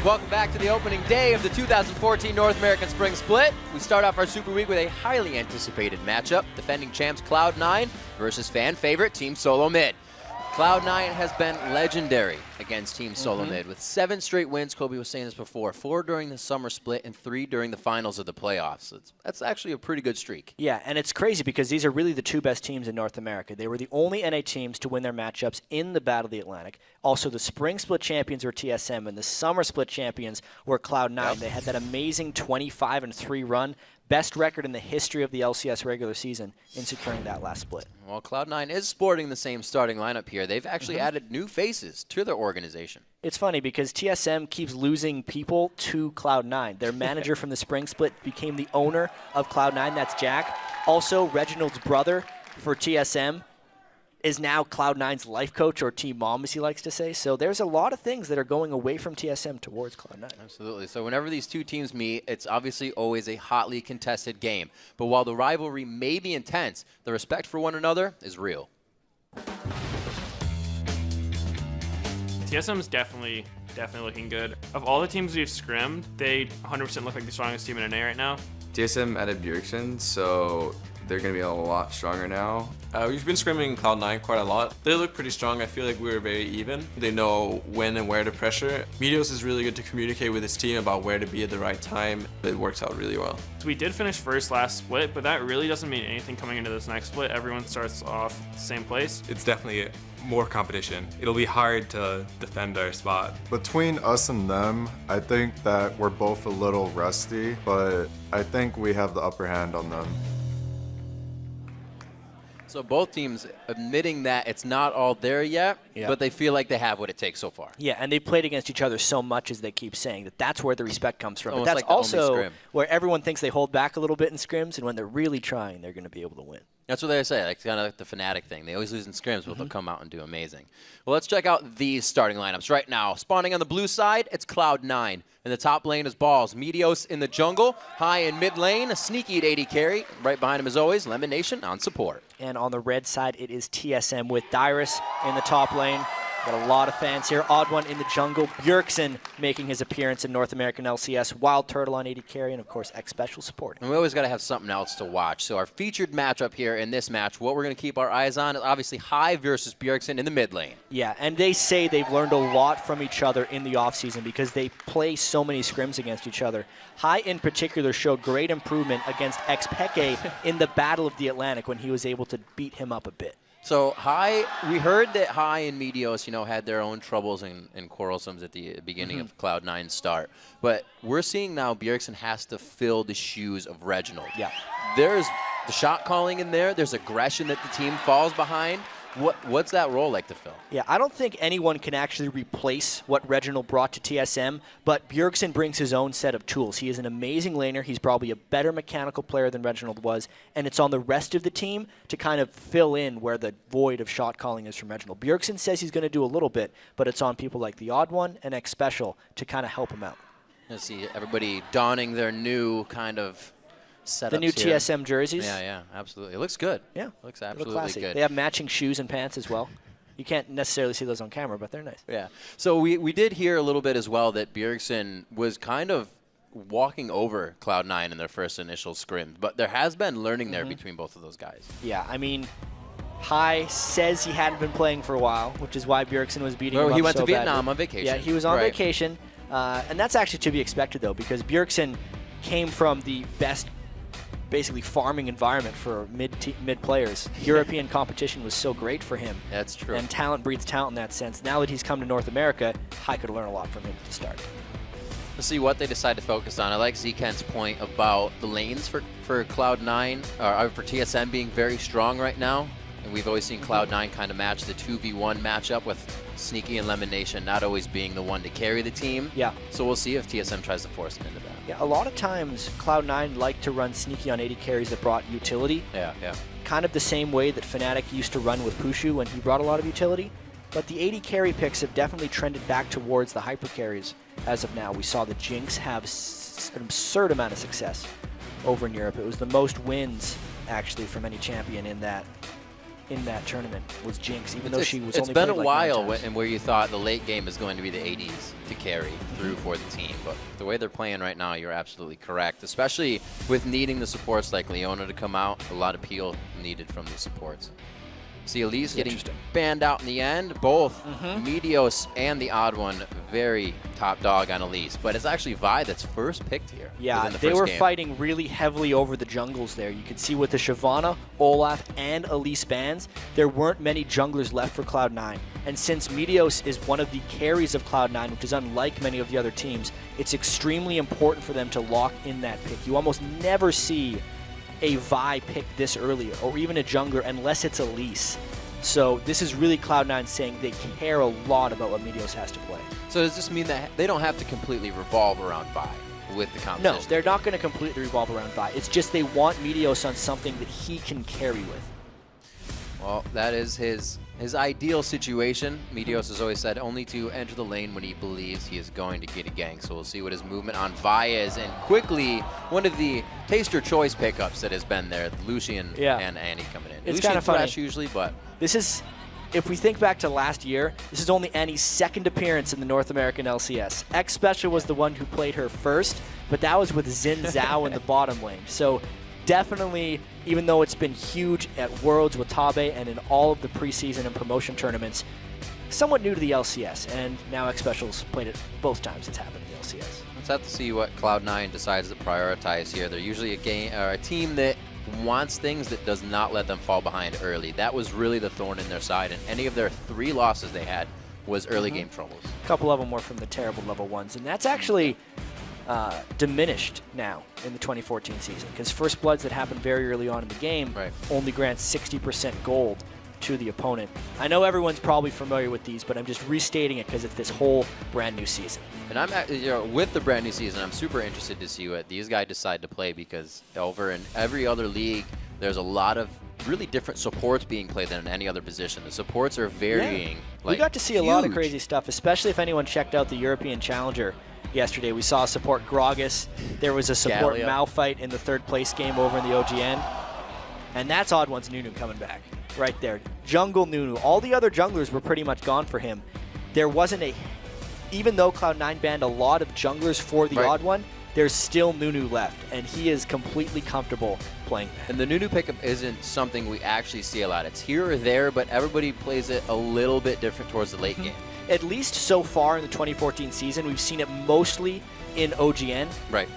Welcome back to the opening day of the 2014 North American Spring Split. We start off our Super Week with a highly anticipated matchup, defending champs Cloud9 versus fan favorite Team Solo Mid. Cloud9 has been legendary against Team Solo Mid with 7 straight wins. Kobe was saying this before, 4 during the summer split and 3 during the finals of the playoffs. That's actually a pretty good streak. Yeah, and it's crazy because these are really the 2 best teams in North America. They were the only NA teams to win their matchups in the Battle of the Atlantic. Also, the spring split champions were TSM, and the summer split champions were Cloud9. Yep. They had that amazing 25-3 run. Best record in the history of the LCS regular season in securing that last split. Well, Cloud9 is sporting the same starting lineup here. They've actually added new faces to their organization. It's funny because TSM keeps losing people to Cloud9. Their manager from the spring split became the owner of Cloud9. That's Jack. Also, Reginald's brother for TSM is now Cloud9's life coach, or team mom, as he likes to say. So there's a lot of things that are going away from TSM towards Cloud9. Absolutely. So whenever these 2 teams meet, it's obviously always a hotly contested game. But while the rivalry may be intense, the respect for one another is real. TSM's definitely looking good. Of all the teams we've scrimmed, they 100% look like the strongest team in NA right now. TSM added Bjergsen, so they're going to be a lot stronger now. We've been scrimming Cloud9 quite a lot. They look pretty strong. I feel like we're very even. They know when and where to pressure. Meteos is really good to communicate with his team about where to be at the right time. It works out really well. So we did finish first last split, but that really doesn't mean anything coming into this next split. Everyone starts off the same place. It's definitely more competition. It'll be hard to defend our spot. Between us and them, I think that we're both a little rusty, but I think we have the upper hand on them. So both teams admitting that it's not all there yet, but they feel like they have what it takes so far. Yeah, and they played against each other so much, as they keep saying, that that's where the respect comes from. But Almost that's like the only also scrim. where everyone thinks they hold back a little bit in scrims, and when they're really trying, they're going to be able to win. That's what they say, like kind of like the Fnatic thing. They always lose in scrims, but they'll come out and do amazing. Well, let's check out these starting lineups right now. Spawning on the blue side, it's Cloud9. In the top lane is Balls. Meteos in the jungle. High and mid lane, a sneaky 80 carry. Right behind him, as always, Lemon Nation on support. And on the red side, it is TSM with Dyrus in the top lane. Got a lot of fans here. Odd One in the jungle. Bjergsen making his appearance in North American LCS. Wild Turtle on 80 carry, and of course, X-Special support. And we always got to have something else to watch. So our featured matchup here in this match, what we're going to keep our eyes on is obviously High versus Bjergsen in the mid lane. Yeah, and they say they've learned a lot from each other in the offseason because they play so many scrims against each other. High in particular showed great improvement against Xpeke in the Battle of the Atlantic when he was able to beat him up a bit. So High, we heard that High and Meteos, had their own troubles and quarrelsomes at the beginning of Cloud9's start. But we're seeing now Bjergsen has to fill the shoes of Reginald. Yeah. There's the shot calling in there. There's aggression that the team falls behind. What's that role like to fill? Yeah, I don't think anyone can actually replace what Reginald brought to TSM, but Bjergsen brings his own set of tools. He is an amazing laner. He's probably a better mechanical player than Reginald was, and it's on the rest of the team to kind of fill in where the void of shot calling is from Reginald. Bjergsen says he's going to do a little bit, but it's on people like the Odd One and X-Special to kind of help him out. You see everybody donning their new kind of setups. The new here. TSM jerseys. Yeah, absolutely. It looks good. Yeah. It looks absolutely good. They have matching shoes and pants as well. You can't necessarily see those on camera, but they're nice. Yeah. So we did hear a little bit as well that Bjergsen was kind of walking over Cloud9 in their first initial scrims, but there has been learning there between both of those guys. Yeah, I mean, High says he hadn't been playing for a while, which is why Bjergsen was beating him up He went so to Vietnam badly. on vacation. Yeah, he was on vacation, and that's actually to be expected, though, because Bjergsen came from the best basically farming environment for mid players. European competition was so great for him. That's true. And talent breeds talent in that sense. Now that he's come to North America, High could learn a lot from him to start. Let's see what they decide to focus on. I like Zken's point about the lanes for Cloud9, or for TSM being very strong right now. And we've always seen Cloud9 kind of match the 2v1 matchup with Sneaky and Lemon Nation not always being the one to carry the team. Yeah. So we'll see if TSM tries to force them into that. Yeah, a lot of times Cloud9 liked to run Sneaky on 80 carries that brought utility. Yeah. Kind of the same way that Fnatic used to run with Pushu when he brought a lot of utility. But the 80 carry picks have definitely trended back towards the hyper carries as of now. We saw the Jinx have an absurd amount of success over in Europe. It was the most wins, actually, from any champion in that in that tournament was Jinx, even though she was it's only been a played like while 9 times. and where you thought the late game is going to be the ADs to carry through for the team. But the way they're playing right now, you're absolutely correct, especially with needing the supports like Leona to come out. A lot of peel needed from the supports. See Elise getting banned out in the end. Both Meteos and the Odd One very top dog on Elise. But it's actually Vi that's first picked here. Yeah, the they first were game. fighting really heavily over the jungles there. You could see with the Shyvana, Olaf, and Elise bans, there weren't many junglers left for Cloud9. And since Meteos is one of the carries of Cloud9, which is unlike many of the other teams, it's extremely important for them to lock in that pick. You almost never see a Vi pick this early, or even a jungler, unless it's Elise. So this is really Cloud9 saying they care a lot about what Meteos has to play. So does this mean that they don't have to completely revolve around Vi with the competition? No, they're not going to completely revolve around Vi. It's just they want Meteos on something that he can carry with. Well, that is his ideal situation. Meteos has always said only to enter the lane when he believes he is going to get a gank. So we'll see what his movement on Vi is. And quickly, one of the taster choice pickups that has been there, Lucian and Annie coming in. It's Lucian kind of funny. Thresh usually, but This is, if we think back to last year, this is only Annie's second appearance in the North American LCS. X Special was the one who played her first, but that was with Xin Zhao in the bottom lane. So definitely, even though it's been huge at Worlds with Tabe and in all of the preseason and promotion tournaments, somewhat new to the LCS, and now X Special's played it both times it's happened in the LCS. let's have to see what Cloud9 decides to prioritize here. They're usually a team that wants things that does not let them fall behind early. That was really the thorn in their side, and any of their 3 losses they had was early game troubles. A couple of them were from the terrible level 1s, and that's actually diminished now in the 2014 season, because First Bloods that happened very early on in the game only grants 60% gold to the opponent. I know everyone's probably familiar with these, but I'm just restating it because it's this whole brand new season. And I'm with the brand new season, I'm super interested to see what these guys decide to play, because over in every other league, there's a lot of really different supports being played than in any other position. The supports are varying. We got to see a lot of crazy stuff, especially if anyone checked out the European Challenger yesterday. We saw support Gragas. There was a support Malphite in the 3rd place game over in the OGN. And that's Odd One's Nunu coming back right there. Jungle Nunu. All the other junglers were pretty much gone for him. There wasn't a... Even though Cloud9 banned a lot of junglers for the Odd One, there's still Nunu left, and he is completely comfortable playing that. And the Nunu pickup isn't something we actually see a lot. It's here or there, but everybody plays it a little bit different towards the late game. At least so far in the 2014 season, we've seen it mostly in OGN. Right.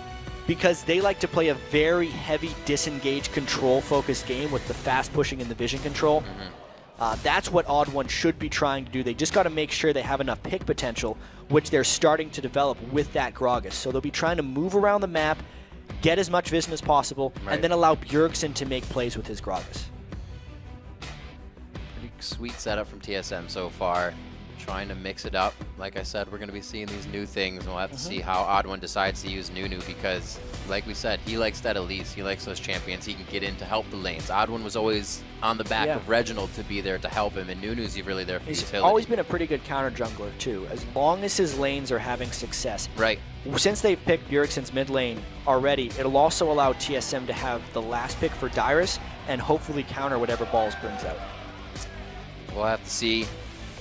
Because they like to play a very heavy disengage control-focused game with the fast pushing and the vision control. That's what Odd One should be trying to do. They just got to make sure they have enough pick potential, which they're starting to develop with that Gragas. So they'll be trying to move around the map, get as much vision as possible, and then allow Bjergsen to make plays with his Gragas. Pretty sweet setup from TSM so far. Trying to mix it up. Like I said, we're going to be seeing these new things, and we'll have to see how Odd One decides to use Nunu, because, like we said, he likes that Elise. He likes those champions he can get in to help the lanes. Odd One was always on the back of Reginald to be there to help him, and Nunu's really there for utility. He's always been a pretty good counter jungler, too, as long as his lanes are having success. Right. Since they've picked Bjergsen's mid lane already, it'll also allow TSM to have the last pick for Dyrus and hopefully counter whatever Balls brings out. We'll have to see.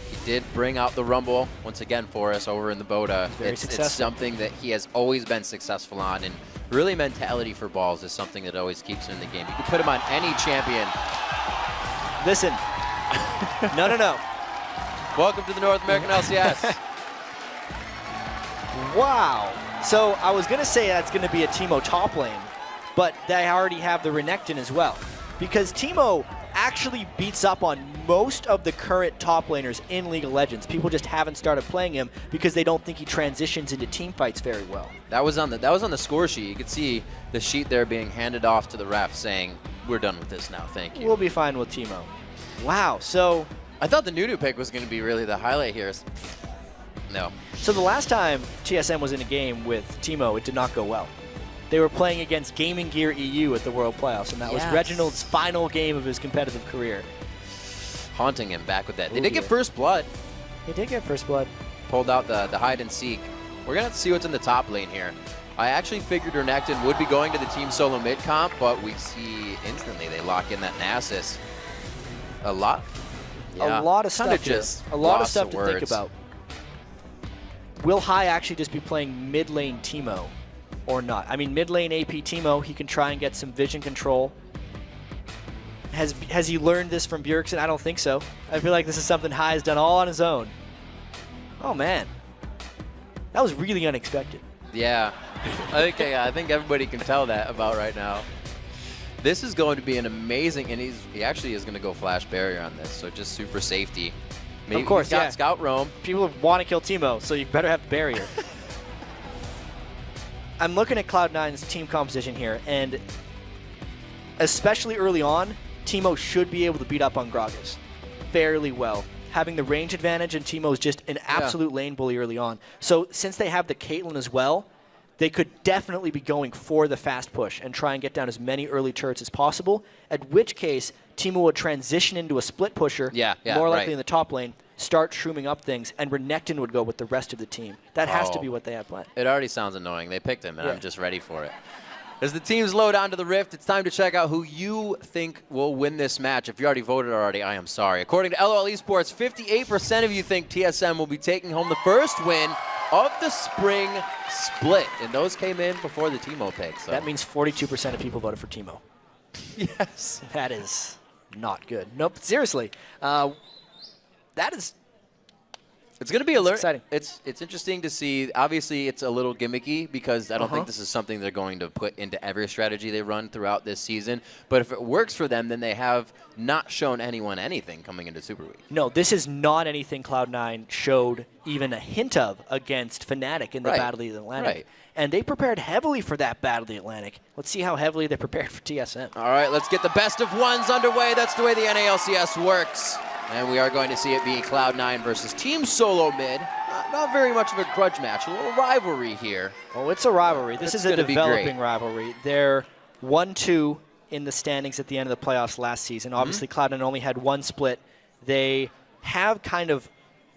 He did bring out the Rumble once again for us over in the Boda. It's something that he has always been successful on, and really mentality for Balls is something that always keeps him in the game. You can put him on any champion. Listen. No. Welcome to the North American LCS. Wow. So I was going to say that's going to be a Teemo top lane, but they already have the Renekton as well. Because Teemo actually beats up on most of the current top laners in League of Legends. People just haven't started playing him because they don't think he transitions into team fights very well. That was on the score sheet. You could see the sheet there being handed off to the ref saying, "We're done with this now, thank you." We'll be fine with Teemo. Wow, so... I thought the Nunu pick was going to be really the highlight here. No. So the last time TSM was in a game with Teemo, it did not go well. They were playing against Gaming Gear EU at the World Playoffs, and that was Reginald's final game of his competitive career. Haunting him back with that. They did get First Blood. They did get First Blood. Pulled out the hide and seek. We're going to have to see what's in the top lane here. I actually figured Renekton would be going to the team solo mid comp, but we see instantly they lock in that Nasus. A lot? Yeah. A lot of stuff. Just a lot of lost stuff the to think words. about. Will High actually just be playing mid lane Teemo or not? I mean, mid lane AP Teemo, he can try and get some vision control. Has he learned this from Bjergsen? I don't think so. I feel like this is something High has done all on his own. Oh, man. That was really unexpected. Yeah. I think everybody can tell that about right now. This is going to be an amazing, and he actually is going to go flash barrier on this, so just super safety. Maybe Of course, he's got yeah. Scout Roam. People want to kill Teemo, so you better have the barrier. I'm looking at Cloud9's team composition here, and especially early on, Teemo should be able to beat up on Gragas fairly well. Having the range advantage, and Teemo is just an absolute lane bully early on. So since they have the Caitlyn as well, they could definitely be going for the fast push and try and get down as many early turrets as possible, at which case Teemo would transition into a split pusher, more likely in the top lane, start shrooming up things, and Renekton would go with the rest of the team. That has to be what they have planned. It already sounds annoying. They picked him, and I'm just ready for it. As the teams load onto the Rift, it's time to check out who you think will win this match. If you already voted already, I am sorry. According to LOL Esports, 58% of you think TSM will be taking home the first win of the spring split. And those came in before the Teemo pick. So. That means 42% of people voted for Teemo. Yes. That is not good. Nope, seriously. That is... It's going to be exciting. It's interesting to see. Obviously, it's a little gimmicky because I don't think this is something they're going to put into every strategy they run throughout this season. But if it works for them, then they have not shown anyone anything coming into Super Week. No, this is not anything Cloud9 showed even a hint of against Fnatic in the Battle of the Atlantic. And they prepared heavily for that Battle of the Atlantic. Let's see how heavily they prepared for TSM. All right, let's get the best of ones underway. That's the way the NALCS works. And we are going to see it be Cloud9 versus Team Solo Mid. Not very much of a grudge match, a little rivalry here. Oh, it's a rivalry. This is a developing rivalry. They're 1-2 in the standings at the end of the playoffs last season. Obviously, Cloud9 only had one split. They have kind of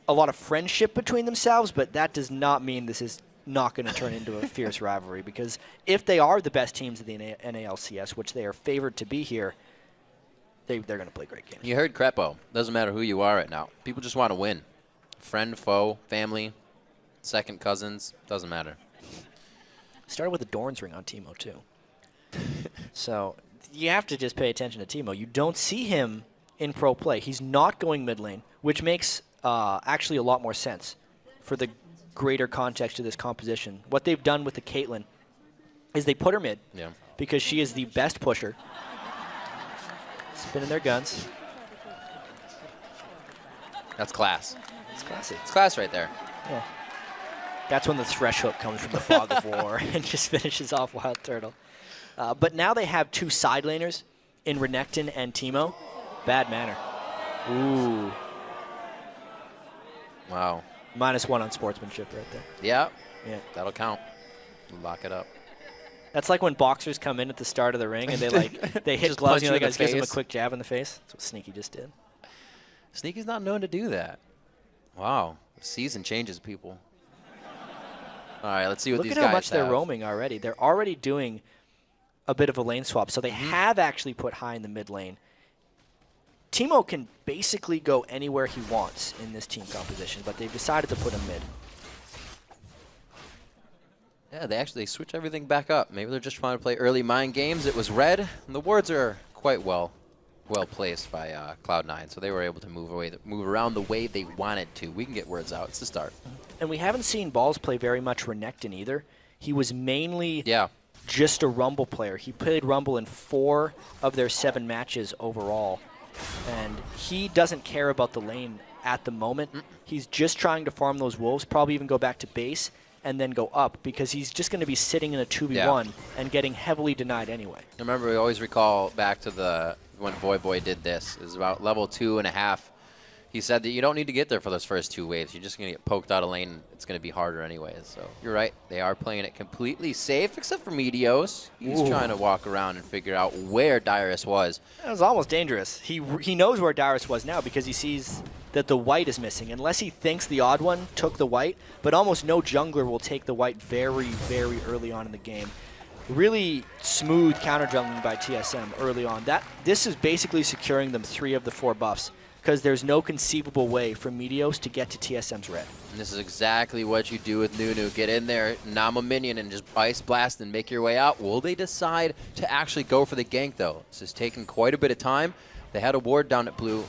a lot of friendship between themselves, but that does not mean this is not going to turn into a fierce rivalry, because if they are the best teams of the NALCS, which they are favored to be here, they're going to play great games. You heard Crepo. Doesn't matter who you are right now. People just want to win. Friend, foe, family, second cousins, doesn't matter. Started with a Dorn's ring on Teemo, too. So you have to just pay attention to Teemo. You don't see him in pro play. He's not going mid lane, which makes actually a lot more sense for the greater context of this composition. What they've done with the Caitlyn is they put her mid because she is the best pusher. Spinning their guns. That's class. It's classy. It's class right there. Yeah. That's when the thresh hook comes from the fog of war and just finishes off Wild Turtle. But now they have two side laners in Renekton and Teemo. Bad manner. Ooh. Wow. -1 on sportsmanship right there. Yeah. Yeah. That'll count. Lock it up. That's like when boxers come in at the start of the ring and they hit Just gloves punch and you the in guy the gives him a face. quick jab in the face. That's what Sneaky just did. Sneaky's not known to do that. Wow. The season changes people. All right, let's see what Look these at guys how much they're have. roaming already. They're already doing a bit of a lane swap. So they have actually put High in the mid lane. Teemo can basically go anywhere he wants in this team composition, but they've decided to put him mid. Yeah, they switch everything back up. Maybe they're just trying to play early mind games. It was red, and the wards are quite well placed by Cloud9, so they were able to move around the way they wanted to. We can get words out. It's the start. And we haven't seen Balls play very much Renekton either. He was mainly Yeah. just a Rumble player. He played Rumble in 4 of their 7 matches overall. And he doesn't care about the lane at the moment. He's just trying to farm those wolves, probably even go back to base, and then go up, because he's just going to be sitting in a 2v1 and getting heavily denied anyway. Remember, we always recall back to when Boy did this. It was about level 2.5. He said that you don't need to get there for those first 2 waves. You're just going to get poked out of lane. It's going to be harder anyways. So you're right. They are playing it completely safe, except for Meteos. He's trying to walk around and figure out where Dyrus was. That was almost dangerous. He knows where Dyrus was now because he sees that the white is missing, unless he thinks the odd one took the white, but almost no jungler will take the white very, very early on in the game. really smooth counter jungling by TSM early on. This is basically securing them 3 of the 4 buffs, because there's no conceivable way for Meteos to get to TSM's red. And this is exactly what you do with Nunu. Get in there, nom a minion, and just Ice Blast and make your way out. Will they decide to actually go for the gank, though? This is taking quite a bit of time. They had a ward down at blue,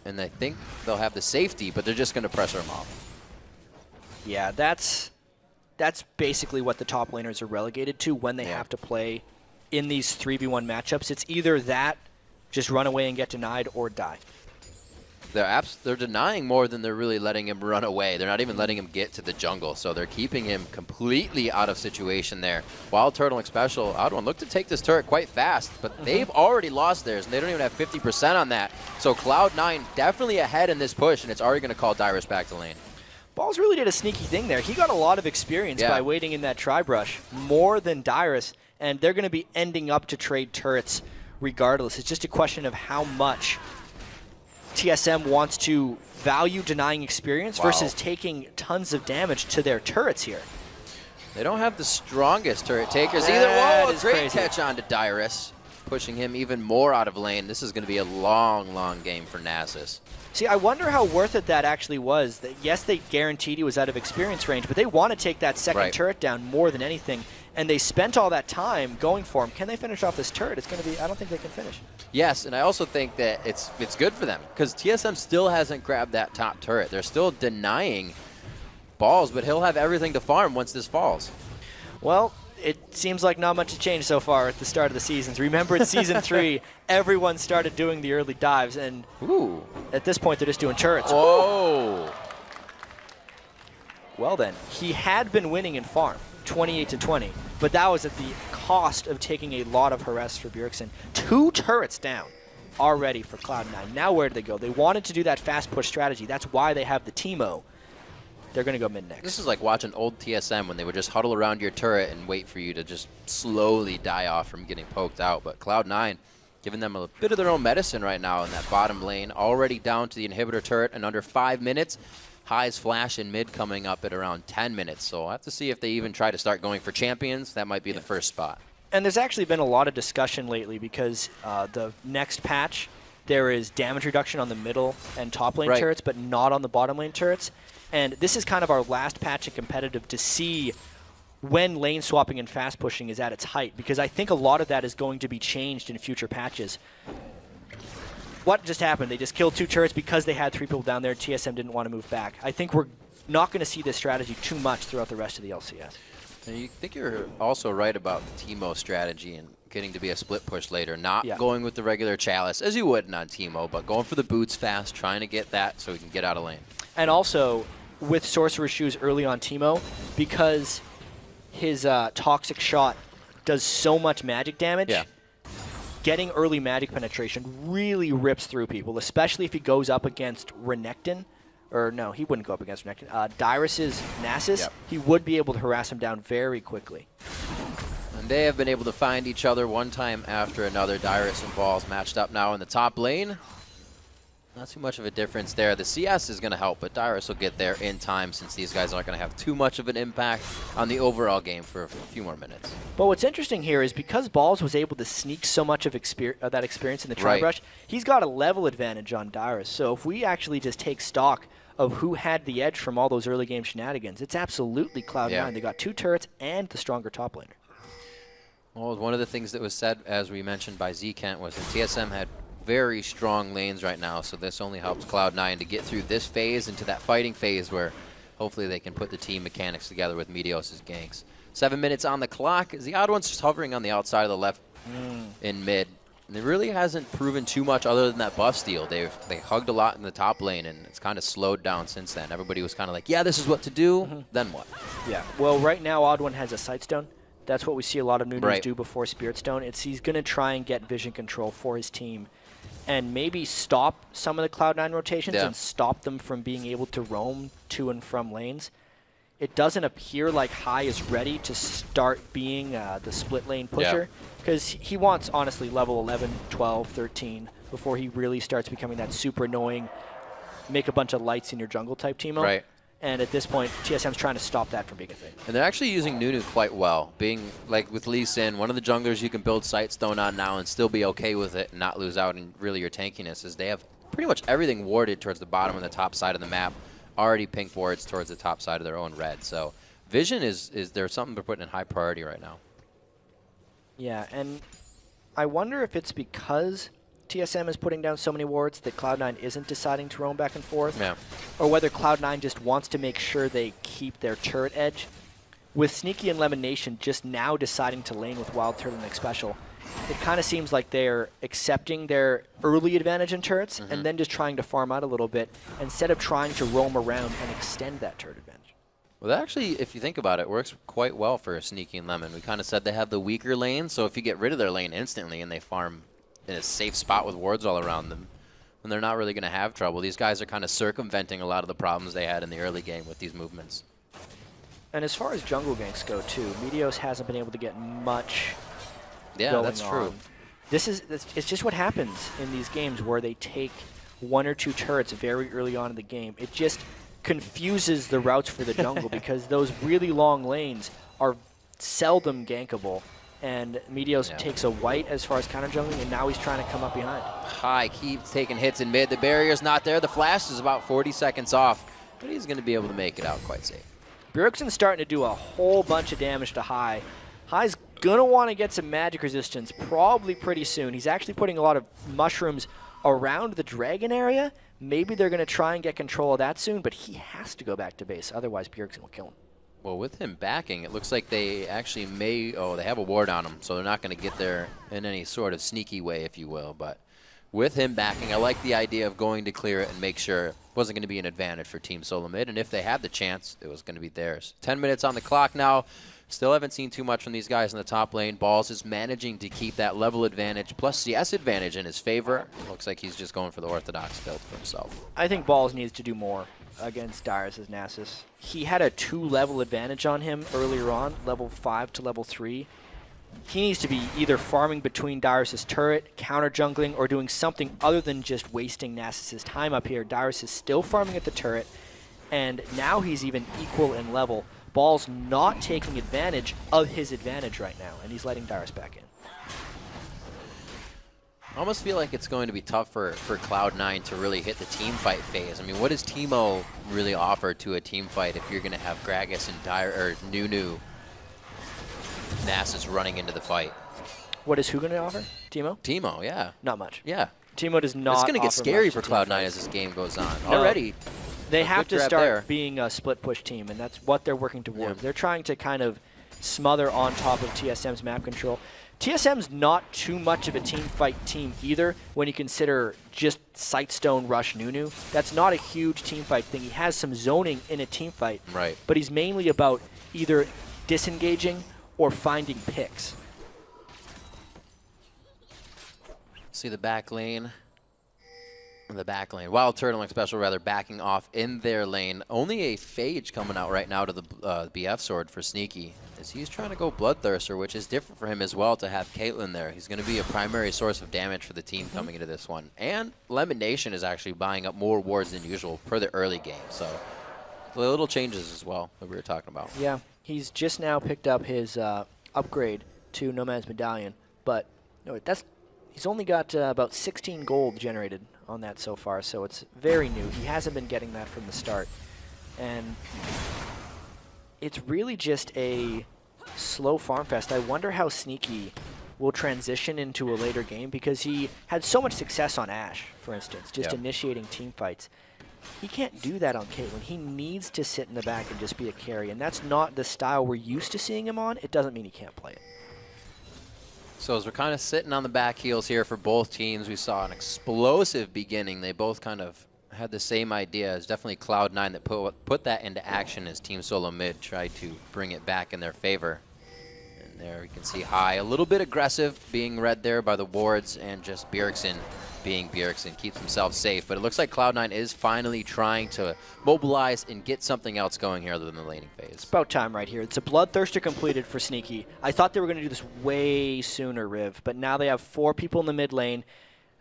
and I think they'll have the safety, but they're just going to pressure them off. Yeah, that's basically what the top laners are relegated to when they have to play in these 3v1 matchups. It's either that, just run away and get denied, or die. They're denying more than they're really letting him run away. They're not even letting him get to the jungle, so they're keeping him completely out of situation there. Wild Turtle Special, Odd1 look to take this turret quite fast, but they've already lost theirs, and they don't even have 50% on that. So Cloud9 definitely ahead in this push, and it's already going to call Dyrus back to lane. Balls really did a sneaky thing there. He got a lot of experience by waiting in that tri-brush, more than Dyrus, and they're going to be ending up to trade turrets regardless. It's just a question of how much TSM wants to value denying experience versus taking tons of damage to their turrets here. They don't have the strongest turret takers either. Whoa, a great crazy catch on to Dyrus, pushing him even more out of lane. This is going to be a long, long game for Nasus. See, I wonder how worth it that actually was. That yes, they guaranteed he was out of experience range, but they want to take that second turret down more than anything, and they spent all that time going for him. Can they finish off this turret? It's going to be, I don't think they can finish. Yes, and I also think that it's good for them, because TSM still hasn't grabbed that top turret. They're still denying balls, but he'll have everything to farm once this falls. Well, it seems like not much has changed so far at the start of the seasons. Remember, at Season 3, everyone started doing the early dives, and at this point, they're just doing turrets. Whoa! Well then, he had been winning in farm, 28-20, but that was at the cost of taking a lot of harass for Bjergsen. 2 turrets down already for Cloud9. Now where do they go? They wanted to do that fast push strategy. That's why they have the Teemo. They're going to go mid next. This is like watching old TSM when they would just huddle around your turret and wait for you to just slowly die off from getting poked out. But Cloud9 giving them a bit of their own medicine right now in that bottom lane. Already down to the inhibitor turret in under 5 minutes. High's flash in mid coming up at around 10 minutes. So I'll have to see if they even try to start going for champions. That might be the first spot. And there's actually been a lot of discussion lately because the next patch, there is damage reduction on the middle and top lane turrets, but not on the bottom lane turrets. And this is kind of our last patch in competitive to see when lane swapping and fast pushing is at its height, because I think a lot of that is going to be changed in future patches. What just happened? They just killed 2 turrets because they had 3 people down there. TSM didn't want to move back. I think we're not going to see this strategy too much throughout the rest of the LCS. And you think you're also right about the Teemo strategy and getting to be a split push later, not going with the regular chalice as you would on Teemo, but going for the boots fast, trying to get that so we can get out of lane. And also with Sorcerer's Shoes early on Teemo, because his toxic shot does so much magic damage. Getting early magic penetration really rips through people, especially if he goes up against Renekton. Or no, he wouldn't go up against Renekton. Dyrus's Nasus, he would be able to harass him down very quickly. And they have been able to find each other one time after another. Dyrus and Balls matched up now in the top lane. Not too much of a difference there. The CS is going to help, but Dyrus will get there in time since these guys aren't going to have too much of an impact on the overall game for a few more minutes. But what's interesting here is because Balls was able to sneak so much of that experience in the tri-brush, he's got a level advantage on Dyrus. So if we actually just take stock of who had the edge from all those early game shenanigans, it's absolutely Cloud9. They got 2 turrets and the stronger top laner. Well, one of the things that was said, as we mentioned by Z-Kent, was that TSM had very strong lanes right now, so this only helps Cloud9 to get through this phase into that fighting phase where hopefully they can put the team mechanics together with Meteos' ganks. 7 minutes on the clock. The odd one's just hovering on the outside of the left in mid. And it really hasn't proven too much other than that buff steal. They hugged a lot in the top lane, and it's kind of slowed down since then. Everybody was kind of like, yeah, this is what to do. Then what? Yeah. Well, right now, Odd One has a Sightstone. That's what we see a lot of Nunos do before Spirit Stone. He's going to try and get vision control for his team and maybe stop some of the Cloud9 rotations and stop them from being able to roam to and from lanes. It doesn't appear like High is ready to start being the split lane pusher because he wants, honestly, level 11, 12, 13 before he really starts becoming that super annoying, make a bunch of lights in your jungle type Teemo. And at this point, TSM's trying to stop that from being a thing. And they're actually using Nunu quite well. Being, like with Lee Sin, one of the junglers you can build Sightstone on now and still be okay with it and not lose out in really your tankiness, is they have pretty much everything warded towards the bottom and the top side of the map. Already pink wards towards the top side of their own red. So vision is there's something they're putting in high priority right now. Yeah, and I wonder if it's because TSM is putting down so many wards that Cloud9 isn't deciding to roam back and forth, Yeah. or whether Cloud9 just wants to make sure they keep their turret edge. With Sneaky and Lemon Nation just now deciding to lane with Wild Turtle Mix Special, it kind of seems like they're accepting their early advantage in turrets and then just trying to farm out a little bit instead of trying to roam around and extend that turret advantage. Well, that actually, if you think about it, works quite well for Sneaky and Lemon. We kind of said they have the weaker lane, so if you get rid of their lane instantly and they farm in a safe spot with wards all around them, then they're not really going to have trouble. These guys are kind of circumventing a lot of the problems they had in the early game with these movements. And as far as jungle ganks go, too, Meteos hasn't been able to get much Yeah, going that's true. on. It's just what happens in these games where they take one or two turrets very early on in the game. It just confuses the routes for the jungle because those really long lanes are seldom gankable. And Meteos takes a white as far as counter jungling, and now he's trying to come up behind. High keeps taking hits in mid. The barrier's not there. The flash is about 40 seconds off, but he's going to be able to make it out quite safe. Bjergsen's starting to do a whole bunch of damage to High. High's going to want to get some magic resistance probably pretty soon. He's actually putting a lot of mushrooms around the dragon area. Maybe they're going to try and get control of that soon, but he has to go back to base. Otherwise, Bjergsen will kill him. Well, with him backing, it looks like they actually may... Oh, they have a ward on him, so they're not going to get there in any sort of sneaky way, if you will. But with him backing, I like the idea of going to clear it and make sure it wasn't going to be an advantage for Team Solo Mid. And if they had the chance, it was going to be theirs. 10 minutes on the clock now. Still haven't seen too much from these guys in the top lane. Balls is managing to keep that level advantage plus CS advantage in his favor. Looks like he's just going for the orthodox build for himself. I think Balls needs to do more against Darius' Nasus. He had a 2-level advantage on him earlier on, level 5 to level 3. He needs to be either farming between Darius' turret, counter jungling, or doing something other than just wasting Nasus' time up here. Darius is still farming at the turret, and now he's even equal in level. Ball's not taking advantage of his advantage right now, and he's letting Darius back in. I almost feel like it's going to be tough for Cloud9 to really hit the team fight phase. I mean, what does Teemo really offer to a team fight if you're going to have Gragas and Nunu Nasus running into the fight? What is who going to offer? Teemo? Teemo, yeah. Not much. Yeah. Teemo does not. It's going to get offer scary much for to team Cloud9 fights. as this game goes on. No. Already, They a have good to grab start there. being a split push team, and that's what they're working towards. Yeah. They're trying to kind of smother on top of TSM's map control. TSM's not too much of a team fight team either when you consider just Sightstone rush Nunu. That's not a huge team fight thing. He has some zoning in a team fight, Right. but he's mainly about either disengaging or finding picks. See the back lane. The back lane. Wild Turtle Special rather backing off in their lane. Only a Phage coming out right now to the BF sword for Sneaky, as he's trying to go Bloodthirster, which is different for him as well to have Caitlyn there. He's going to be a primary source of damage for the team coming into this one. And Lemon Nation is actually buying up more wards than usual for the early game. So the little changes as well that we were talking about. Yeah, he's just now picked up his upgrade to Nomad's Medallion, but no, he's only got about 16 gold generated on that so far, so it's very new. He hasn't been getting that from the start. And it's really just a slow farm fest. I wonder how Sneaky will transition into a later game, because he had so much success on Ashe, for instance, just initiating team fights. He can't do that on Caitlyn. He needs to sit in the back and just be a carry, and that's not the style we're used to seeing him on. It doesn't mean he can't play it. So as we're kind of sitting on the back heels here for both teams, we saw an explosive beginning. They both kind of had the same idea. It's definitely Cloud9 that put that into action as Team Solo Mid tried to bring it back in their favor. And there we can see High, a little bit aggressive, being read there by the wards, and just Bjergsen being Bjergsen keeps himself safe. But it looks like Cloud9 is finally trying to mobilize and get something else going here other than the laning phase. It's about time right here. It's a Bloodthirster completed for Sneaky. I thought they were going to do this way sooner, Riv, but now they have 4 people in the mid lane.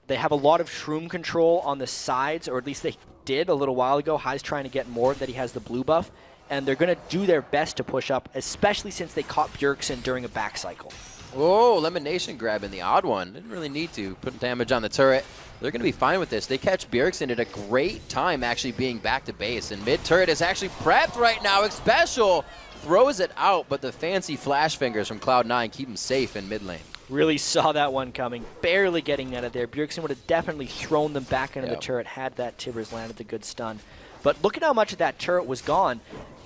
They have a lot of shroom control on the sides, or at least they did a little while ago. High's trying to get more that he has the blue buff, and they're going to do their best to push up, especially since they caught Bjergsen during a back cycle. Whoa, Elimination grabbing the odd one. Didn't really need to put damage on the turret. They're going to be fine with this. They catch Bjergsen at a great time actually being back to base, and mid turret is actually prepped right now. Special throws it out, but the fancy flash fingers from Cloud9 keep him safe in mid lane. Really saw that one coming, barely getting out of there. Bjergsen would have definitely thrown them back into the turret had that Tibbers landed the good stun. But look at how much of that turret was gone.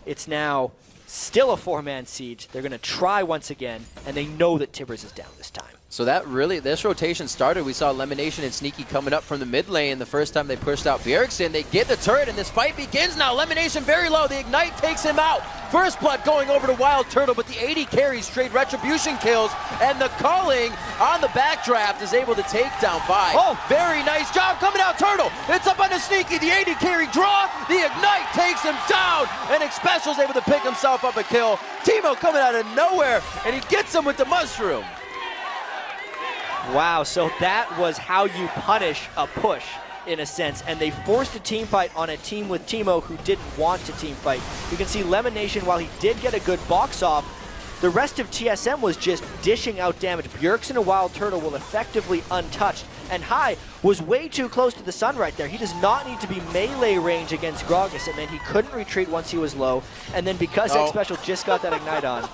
It's now still a 4-man siege. They're going to try once again, and they know that Tibbers is down this time. So that really, this rotation started. We saw Elimination and Sneaky coming up from the mid lane the first time they pushed out Bjergsen. They get the turret, and this fight begins now. Elimination very low. The Ignite takes him out. First blood going over to Wild Turtle, but the 80 carries straight Retribution kills, and the Culling on the backdraft is able to take down 5. Oh, very nice job coming out, Turtle. It's up on the Sneaky. The 80 carry draw. The Ignite takes him down, and Xpecial's able to pick himself up a kill. Teemo coming out of nowhere, and he gets him with the Mushroom. Wow, so that was how you punish a push, in a sense, and they forced a team fight on a team with Teemo who didn't want to team fight. You can see Lemonation, while he did get a good box off, the rest of TSM was just dishing out damage. Bjergsen and Wild Turtle were effectively untouched, and High was way too close to the sun right there. He does not need to be melee range against Gragas. It meant he couldn't retreat once he was low, and then because Xpecial just got that Ignite on,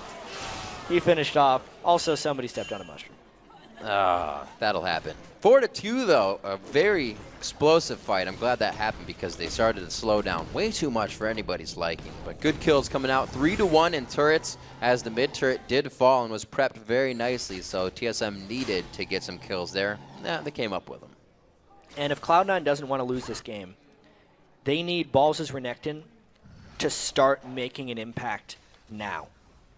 he finished off. Also, somebody stepped on a mushroom. That'll happen. 4-2 though, a very explosive fight. I'm glad that happened because they started to slow down way too much for anybody's liking. But good kills coming out. 3-1 in turrets as the mid turret did fall and was prepped very nicely. So TSM needed to get some kills there. They came up with them. And if Cloud9 doesn't want to lose this game, they need Balls' Renekton to start making an impact now.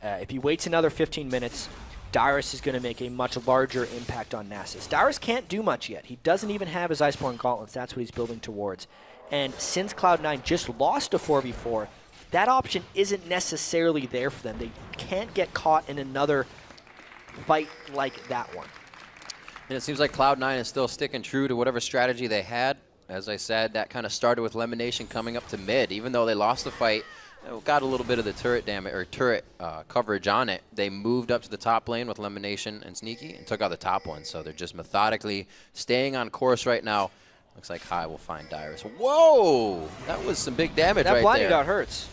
If he waits another 15 minutes, Dyrus is going to make a much larger impact on Nasus. Dyrus can't do much yet. He doesn't even have his Iceborne Gauntlets. That's what he's building towards. And since Cloud9 just lost a 4v4, that option isn't necessarily there for them. They can't get caught in another fight like that one. And it seems like Cloud9 is still sticking true to whatever strategy they had. As I said, that kind of started with Elimination coming up to mid. Even though they lost the fight, got a little bit of the turret damage or turret coverage on it. They moved up to the top lane with Elimination and Sneaky and took out the top one. So they're just methodically staying on course right now. Looks like High will find Dyrus. Whoa! That was some big damage right there. That blinding dot hurts.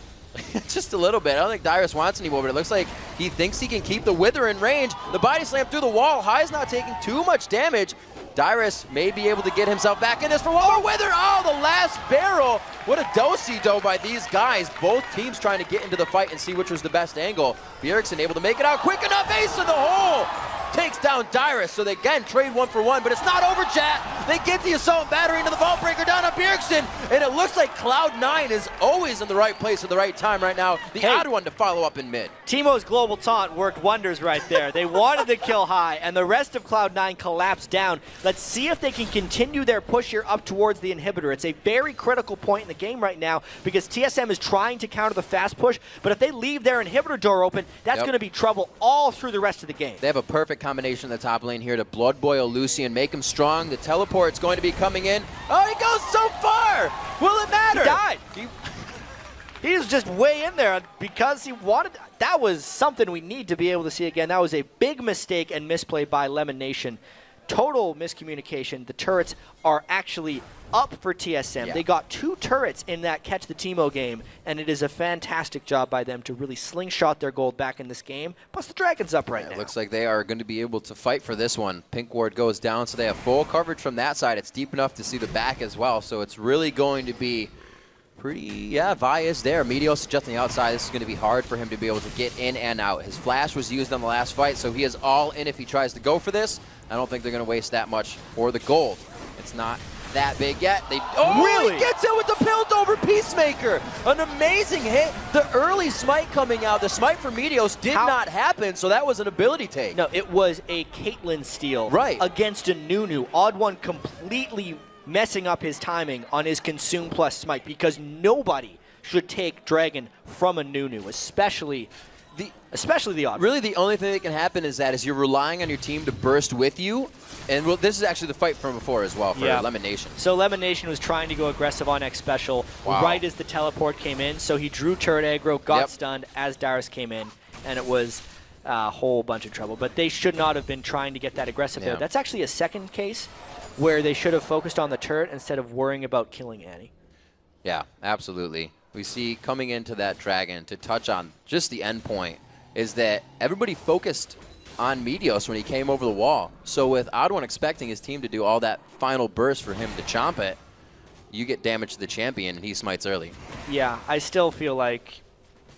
Just a little bit. I don't think Dyrus wants anymore, but it looks like he thinks he can keep the Wither in range. The body slam through the wall. High's not taking too much damage. Dyrus may be able to get himself back in this for one more Wither. Oh, the last barrel. What a do-si-do by these guys. Both teams trying to get into the fight and see which was the best angle. Bjergsen able to make it out quick enough. Ace in the hole. Takes down Dyrus, so they again trade 1 for 1, but it's not over, chat. They get the assault battery into the vault breaker down on Bjergsen, and it looks like Cloud9 is always in the right place at the right time right now. The odd one to follow up in mid. Teemo's global taunt worked wonders right there. They wanted to kill High, and the rest of Cloud9 collapsed down. Let's see if they can continue their push here up towards the inhibitor. It's a very critical point in the game right now because TSM is trying to counter the fast push, but if they leave their inhibitor door open, that's going to be trouble all through the rest of the game. They have a perfect combination in the top lane here to blood boil Lucian, make him strong. The teleport's going to be coming in. Oh, he goes so far! Will it matter? He died. He was just way in there because he wanted. That was something we need to be able to see again. That was a big mistake and misplay by Lemon Nation. Total miscommunication. The turrets are actually up for TSM. Yeah. They got 2 turrets in that Catch the Teemo game, and it is a fantastic job by them to really slingshot their gold back in this game. Plus, the Dragon's up right now. It looks like they are going to be able to fight for this one. Pink ward goes down, so they have full coverage from that side. It's deep enough to see the back as well, so it's really going to be pretty, Vi is there. Meteos just on the outside. This is going to be hard for him to be able to get in and out. His flash was used on the last fight, so he is all in if he tries to go for this. I don't think they're going to waste that much for the gold. It's not that big yet. Really? He gets it with the Piltover Peacemaker. An amazing hit. The early smite coming out. The smite for Meteos did not happen, so that was an ability take. No, it was a Caitlyn steal against a Nunu. Odd One completely messing up his timing on his Consume plus smite because nobody should take Dragon from a Nunu, especially especially the odd. Really, the only thing that can happen is you're relying on your team to burst with you. And this is actually the fight from before as well for Lemon Nation. So Lemon Nation was trying to go aggressive on X Special right as the teleport came in. So he drew turret aggro, got stunned as Darius came in, and it was a whole bunch of trouble. But they should not have been trying to get that aggressive there. That's actually a second case where they should have focused on the turret instead of worrying about killing Annie. Yeah, absolutely. We see coming into that Dragon, to touch on just the end point, is that everybody focused on Meteos when he came over the wall. So with Odd One expecting his team to do all that final burst for him to chomp it, you get damage to the champion and he smites early. Yeah, I still feel like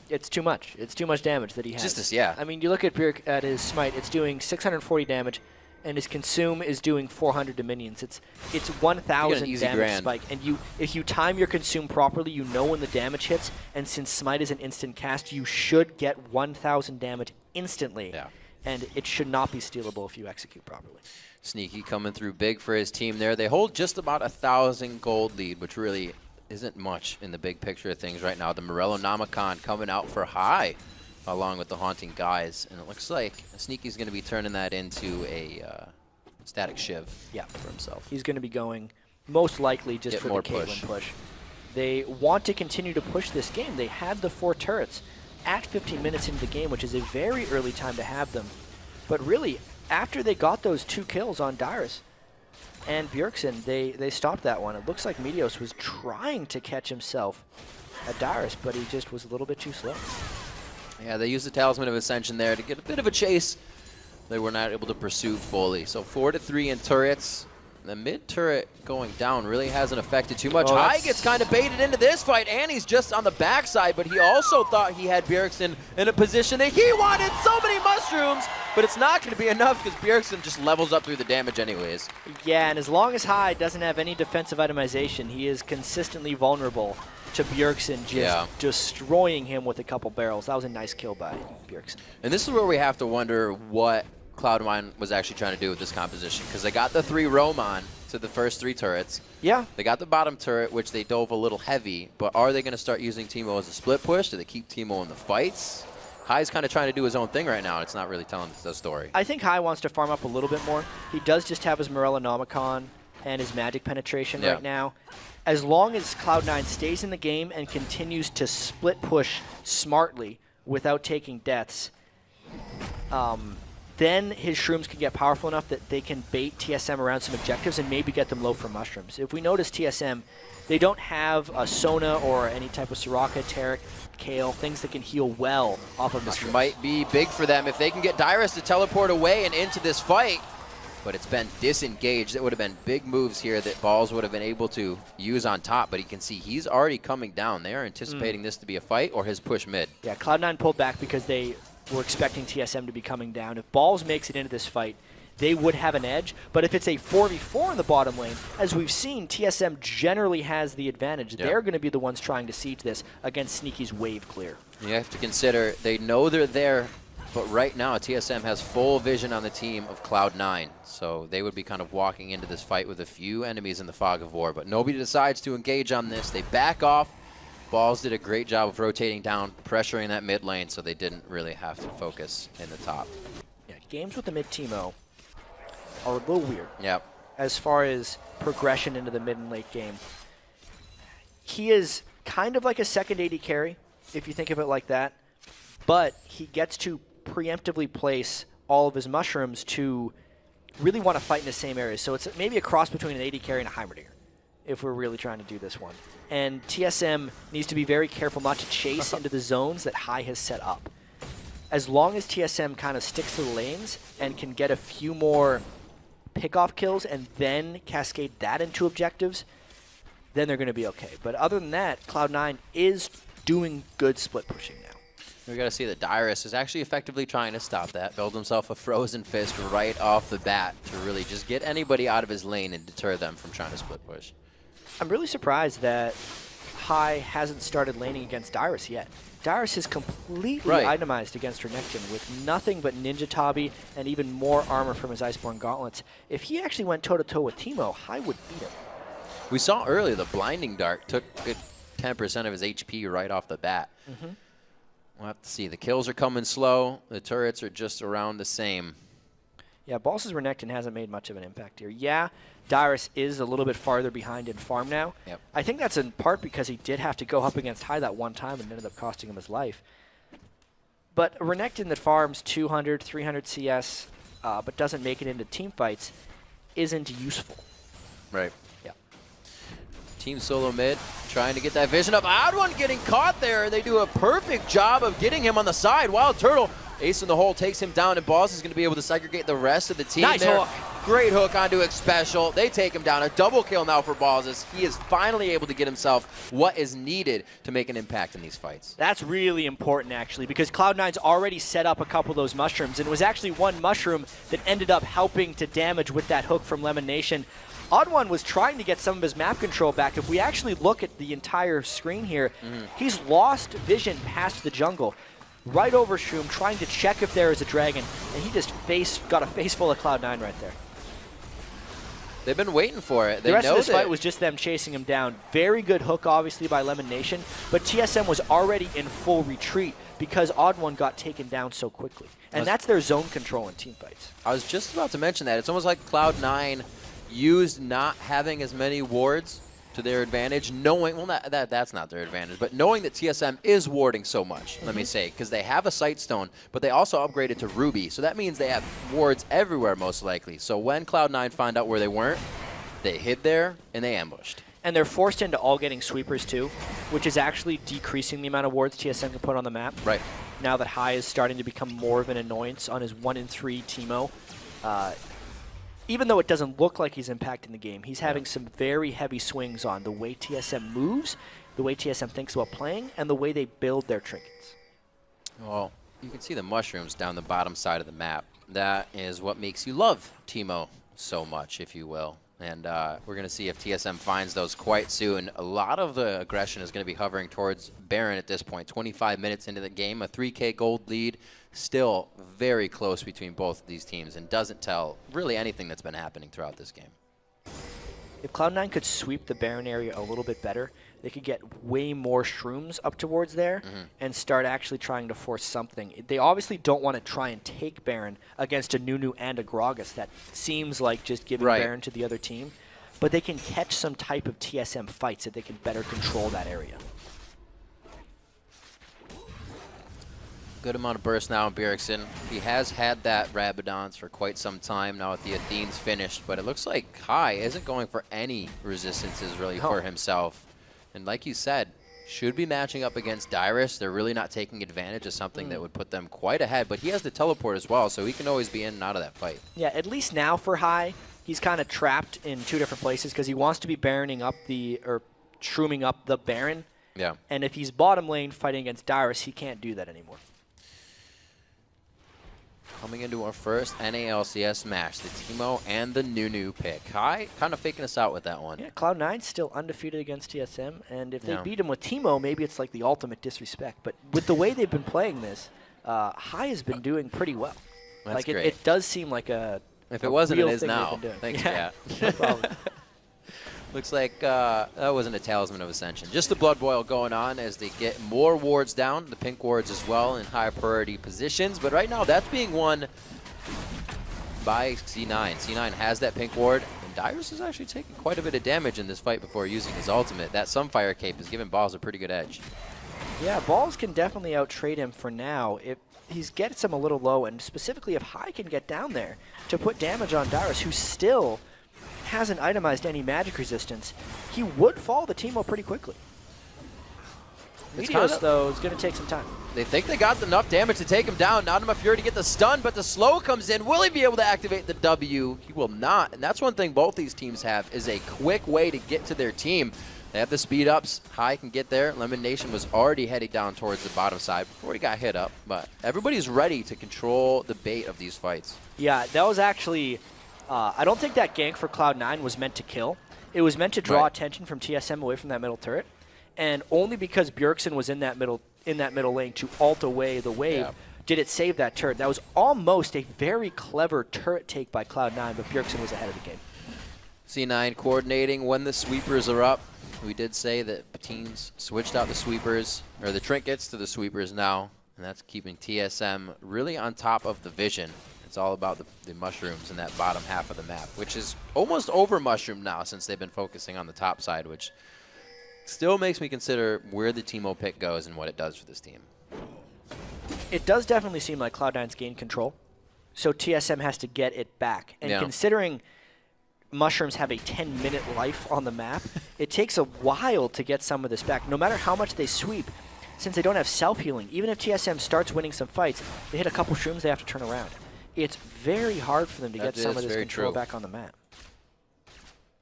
it's too much. It's too much damage that he has. Just this, yeah. I mean, you look at Bjerg at his smite, it's doing 640 damage, and his consume is doing 400 to minions. It's 1,000 damage spike. And if you time your consume properly, you know when the damage hits, and since smite is an instant cast, you should get 1,000 damage instantly. Yeah. And it should not be stealable if you execute properly. Sneaky coming through big for his team there. They hold just about 1,000 gold lead, which really isn't much in the big picture of things right now. The Morello Namicon coming out for high along with the Haunting Guys. And it looks like Sneaky's going to be turning that into a static shiv for himself. He's going to be going most likely just for the Caitlyn push. They want to continue to push this game. They had the 4 turrets at 15 minutes into the game, which is a very early time to have them. But really, after they got those 2 kills on Darius and Bjergsen, they stopped that one. It looks like Meteos was trying to catch himself at Darius, but he just was a little bit too slow. Yeah, they used the Talisman of Ascension there to get a bit of a chase. They were not able to pursue fully. So 4-3 in turrets. The mid turret going down really hasn't affected too much. High gets kind of baited into this fight. Annie's just on the backside, but he also thought he had Bjergsen in a position that he wanted so many mushrooms, but it's not going to be enough because Bjergsen just levels up through the damage anyways. Yeah, and as long as High doesn't have any defensive itemization, he is consistently vulnerable to Bjergsen just destroying him with a couple barrels. That was a nice kill by Bjergsen. And this is where we have to wonder what Cloud9 was actually trying to do with this composition, because they got the 3 roam on to the first 3 turrets. Yeah. They got the bottom turret, which they dove a little heavy, but are they going to start using Teemo as a split push? Do they keep Teemo in the fights? High's kind of trying to do his own thing right now. It's not really telling the story. I think High wants to farm up a little bit more. He does just have his Morello Nomicon and his magic penetration right now. As long as Cloud9 stays in the game and continues to split push smartly without taking deaths, then his shrooms can get powerful enough that they can bait TSM around some objectives and maybe get them low for mushrooms. If we notice TSM, they don't have a Sona or any type of Soraka, Taric, Kale, things that can heal well off of mushrooms. This might be big for them if they can get Dyrus to teleport away and into this fight. But it's been disengaged. It would have been big moves here that Balls would have been able to use on top, but you can see he's already coming down. They are anticipating this to be a fight or his push mid. Yeah, Cloud9 pulled back because they were expecting TSM to be coming down. If Balls makes it into this fight, they would have an edge. But if it's a 4v4 in the bottom lane, as we've seen, TSM generally has the advantage. They're going to be the ones trying to siege this against Sneaky's wave clear. You have to consider they know they're there, but right now TSM has full vision on the team of Cloud9. So they would be kind of walking into this fight with a few enemies in the fog of war. But nobody decides to engage on this. They back off. Balls did a great job of rotating down, pressuring that mid lane, so they didn't really have to focus in the top. Yeah, games with the mid Teemo are a little weird. Yep. As far as progression into the mid and late game. He is kind of like a second AD carry, if you think of it like that, but he gets to preemptively place all of his mushrooms to really want to fight in the same areas. So it's maybe a cross between an AD carry and a Heimerdinger, if we're really trying to do this one. And TSM needs to be very careful not to chase into the zones that High has set up. As long as TSM kind of sticks to the lanes and can get a few more pick-off kills and then cascade that into objectives, then they're going to be okay. But other than that, Cloud9 is doing good split pushing now. We got to see that Dyrus is actually effectively trying to stop that, build himself a frozen fist right off the bat to really just get anybody out of his lane and deter them from trying to split push. I'm really surprised that High hasn't started laning against Dyrus yet. Dyrus is completely itemized against Renekton with nothing but Ninja Tabi and even more armor from his Iceborne Gauntlets. If he actually went toe-to-toe with Teemo, High would beat him. We saw earlier the Blinding Dart took good 10% of his HP right off the bat. We'll have to see. The kills are coming slow. The turrets are just around the same. Yeah, Bals's Renekton hasn't made much of an impact here. Yeah, Dyrus is a little bit farther behind in farm now. Yep. I think that's in part because he did have to go up against High that one time and ended up costing him his life. But a Renekton that farms 200, 300 CS, but doesn't make it into team fights, isn't useful. Right. Yeah. Team Solo mid trying to get that vision up. Odd1 getting caught there. They do a perfect job of getting him on the side. Wild Turtle, ace in the hole, takes him down, and Boss is going to be able to segregate the rest of the team. Nice there. hook. Great hook onto X Special. They take him down. A double kill now for Balls. He is finally able to get himself what is needed to make an impact in these fights. That's really important, actually, because Cloud9's already set up a couple of those mushrooms, and it was actually one mushroom that ended up helping to damage with that hook from Lemon Nation. Odd1 was trying to get some of his map control back. If we actually look at the entire screen here, he's lost vision past the jungle. Right over Shroom, trying to check if there is a dragon, and he just got a face full of Cloud9 right there. They've been waiting for it. The rest of this fight was just them chasing him down. Very good hook, obviously, by Lemon Nation, but TSM was already in full retreat because Odd1 got taken down so quickly. And that's their zone control in team fights. I was just about to mention that. It's almost like Cloud9 used not having as many wards to their advantage, knowing, well, that's not their advantage, but knowing that TSM is warding so much, let me say, because they have a Sightstone, but they also upgraded to Ruby, so that means they have wards everywhere, most likely. So when Cloud9 found out where they weren't, they hid there, and they ambushed. And they're forced into all getting sweepers, too, which is actually decreasing the amount of wards TSM can put on the map. Right. Now that High is starting to become more of an annoyance on his 1-in-3 Teemo. Even though it doesn't look like he's impacting the game, he's having some very heavy swings on the way TSM moves, the way TSM thinks about playing, and the way they build their trinkets. Well, you can see the mushrooms down the bottom side of the map. That is what makes you love Teemo so much, if you will. And we're going to see if TSM finds those quite soon. A lot of the aggression is going to be hovering towards Baron at this point. 25 minutes into the game, a 3K gold lead. Still very close between both of these teams and doesn't tell really anything that's been happening throughout this game. If Cloud9 could sweep the Baron area a little bit better, they could get way more shrooms up towards there and start actually trying to force something. They obviously don't want to try and take Baron against a Nunu and a Gragas. That seems like just giving Baron to the other team. But they can catch some type of TSM fights if they can better control that area. Good amount of burst now on Bjergsen. He has had that Rabadons for quite some time now that the Athene's finished, but it looks like High isn't going for any resistances really for himself. And like you said, should be matching up against Dyrus. They're really not taking advantage of something that would put them quite ahead, but he has the teleport as well, so he can always be in and out of that fight. Yeah, at least now for High, he's kind of trapped in two different places because he wants to be Baroning up or shrooming up the Baron. Yeah. And if he's bottom lane fighting against Dyrus, he can't do that anymore. Coming into our first NA LCS match, the Teemo and the Nunu pick. High kind of faking us out with that one. Yeah, Cloud9's still undefeated against TSM, and if they beat him with Teemo, maybe it's like the ultimate disrespect. But with the way they've been playing this, High has been doing pretty well. That's like great. It does seem like a If it wasn't, it real is thing now. they've been doing. Thanks, yeah, Kat. no problem. Looks like that wasn't a Talisman of Ascension. Just the Blood Boil going on as they get more wards down, the pink wards as well, in high priority positions. But right now, that's being won by C9. C9 has that pink ward, and Dyrus is actually taking quite a bit of damage in this fight before using his ultimate. That Sunfire Cape is giving Balls a pretty good edge. Yeah, Balls can definitely out-trade him for now. If he gets him a little low, and specifically if High can get down there to put damage on Dyrus, who still hasn't itemized any magic resistance, he would fall the Teemo pretty quickly. Meteos, though, is going to take some time. They think they got enough damage to take him down. Not enough Fury to get the stun, but the slow comes in. Will he be able to activate the W? He will not. And that's one thing both these teams have, is a quick way to get to their team. They have the speed ups. High can get there. Lemon Nation was already heading down towards the bottom side before he got hit up. But everybody's ready to control the bait of these fights. Yeah, that was actually... I don't think that gank for Cloud9 was meant to kill. It was meant to draw attention from TSM away from that middle turret. And only because Bjergsen was in that middle lane to ult away the wave did it save that turret. That was almost a very clever turret take by Cloud9, but Bjergsen was ahead of the game. C9 coordinating when the sweepers are up. We did say that teams switched out the sweepers, or the trinkets to the sweepers now. and that's keeping TSM really on top of the vision. It's all about the mushrooms in that bottom half of the map, which is almost over mushroom now since they've been focusing on the top side, which still makes me consider where the Teemo pick goes and what it does for this team. It does definitely seem like Cloud9's gained control, so TSM has to get it back. And considering mushrooms have a 10-minute life on the map, it takes a while to get some of this back. No matter how much they sweep, since they don't have self-healing, even if TSM starts winning some fights, they hit a couple shrooms, they have to turn around. It's very hard for them to get some of this control back on the map.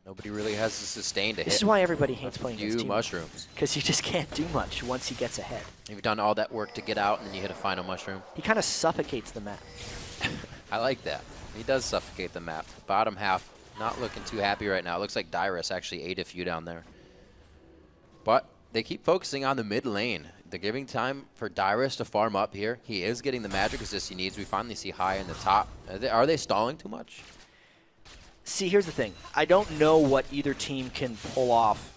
Nobody really has the sustain to hit. This is why everybody hates playing against Teemo. Mushrooms. Because you just can't do much once he gets ahead. You've done all that work to get out, and then you hit a final mushroom. He kind of suffocates the map. I like that. He does suffocate the map. Bottom half, not looking too happy right now. It looks like Dyrus actually ate a few down there. But they keep focusing on the mid lane. They're giving time for Dyrus to farm up here. He is getting the magic assist he needs. We finally see high in the top. Are they stalling too much? See, here's the thing. I don't know what either team can pull off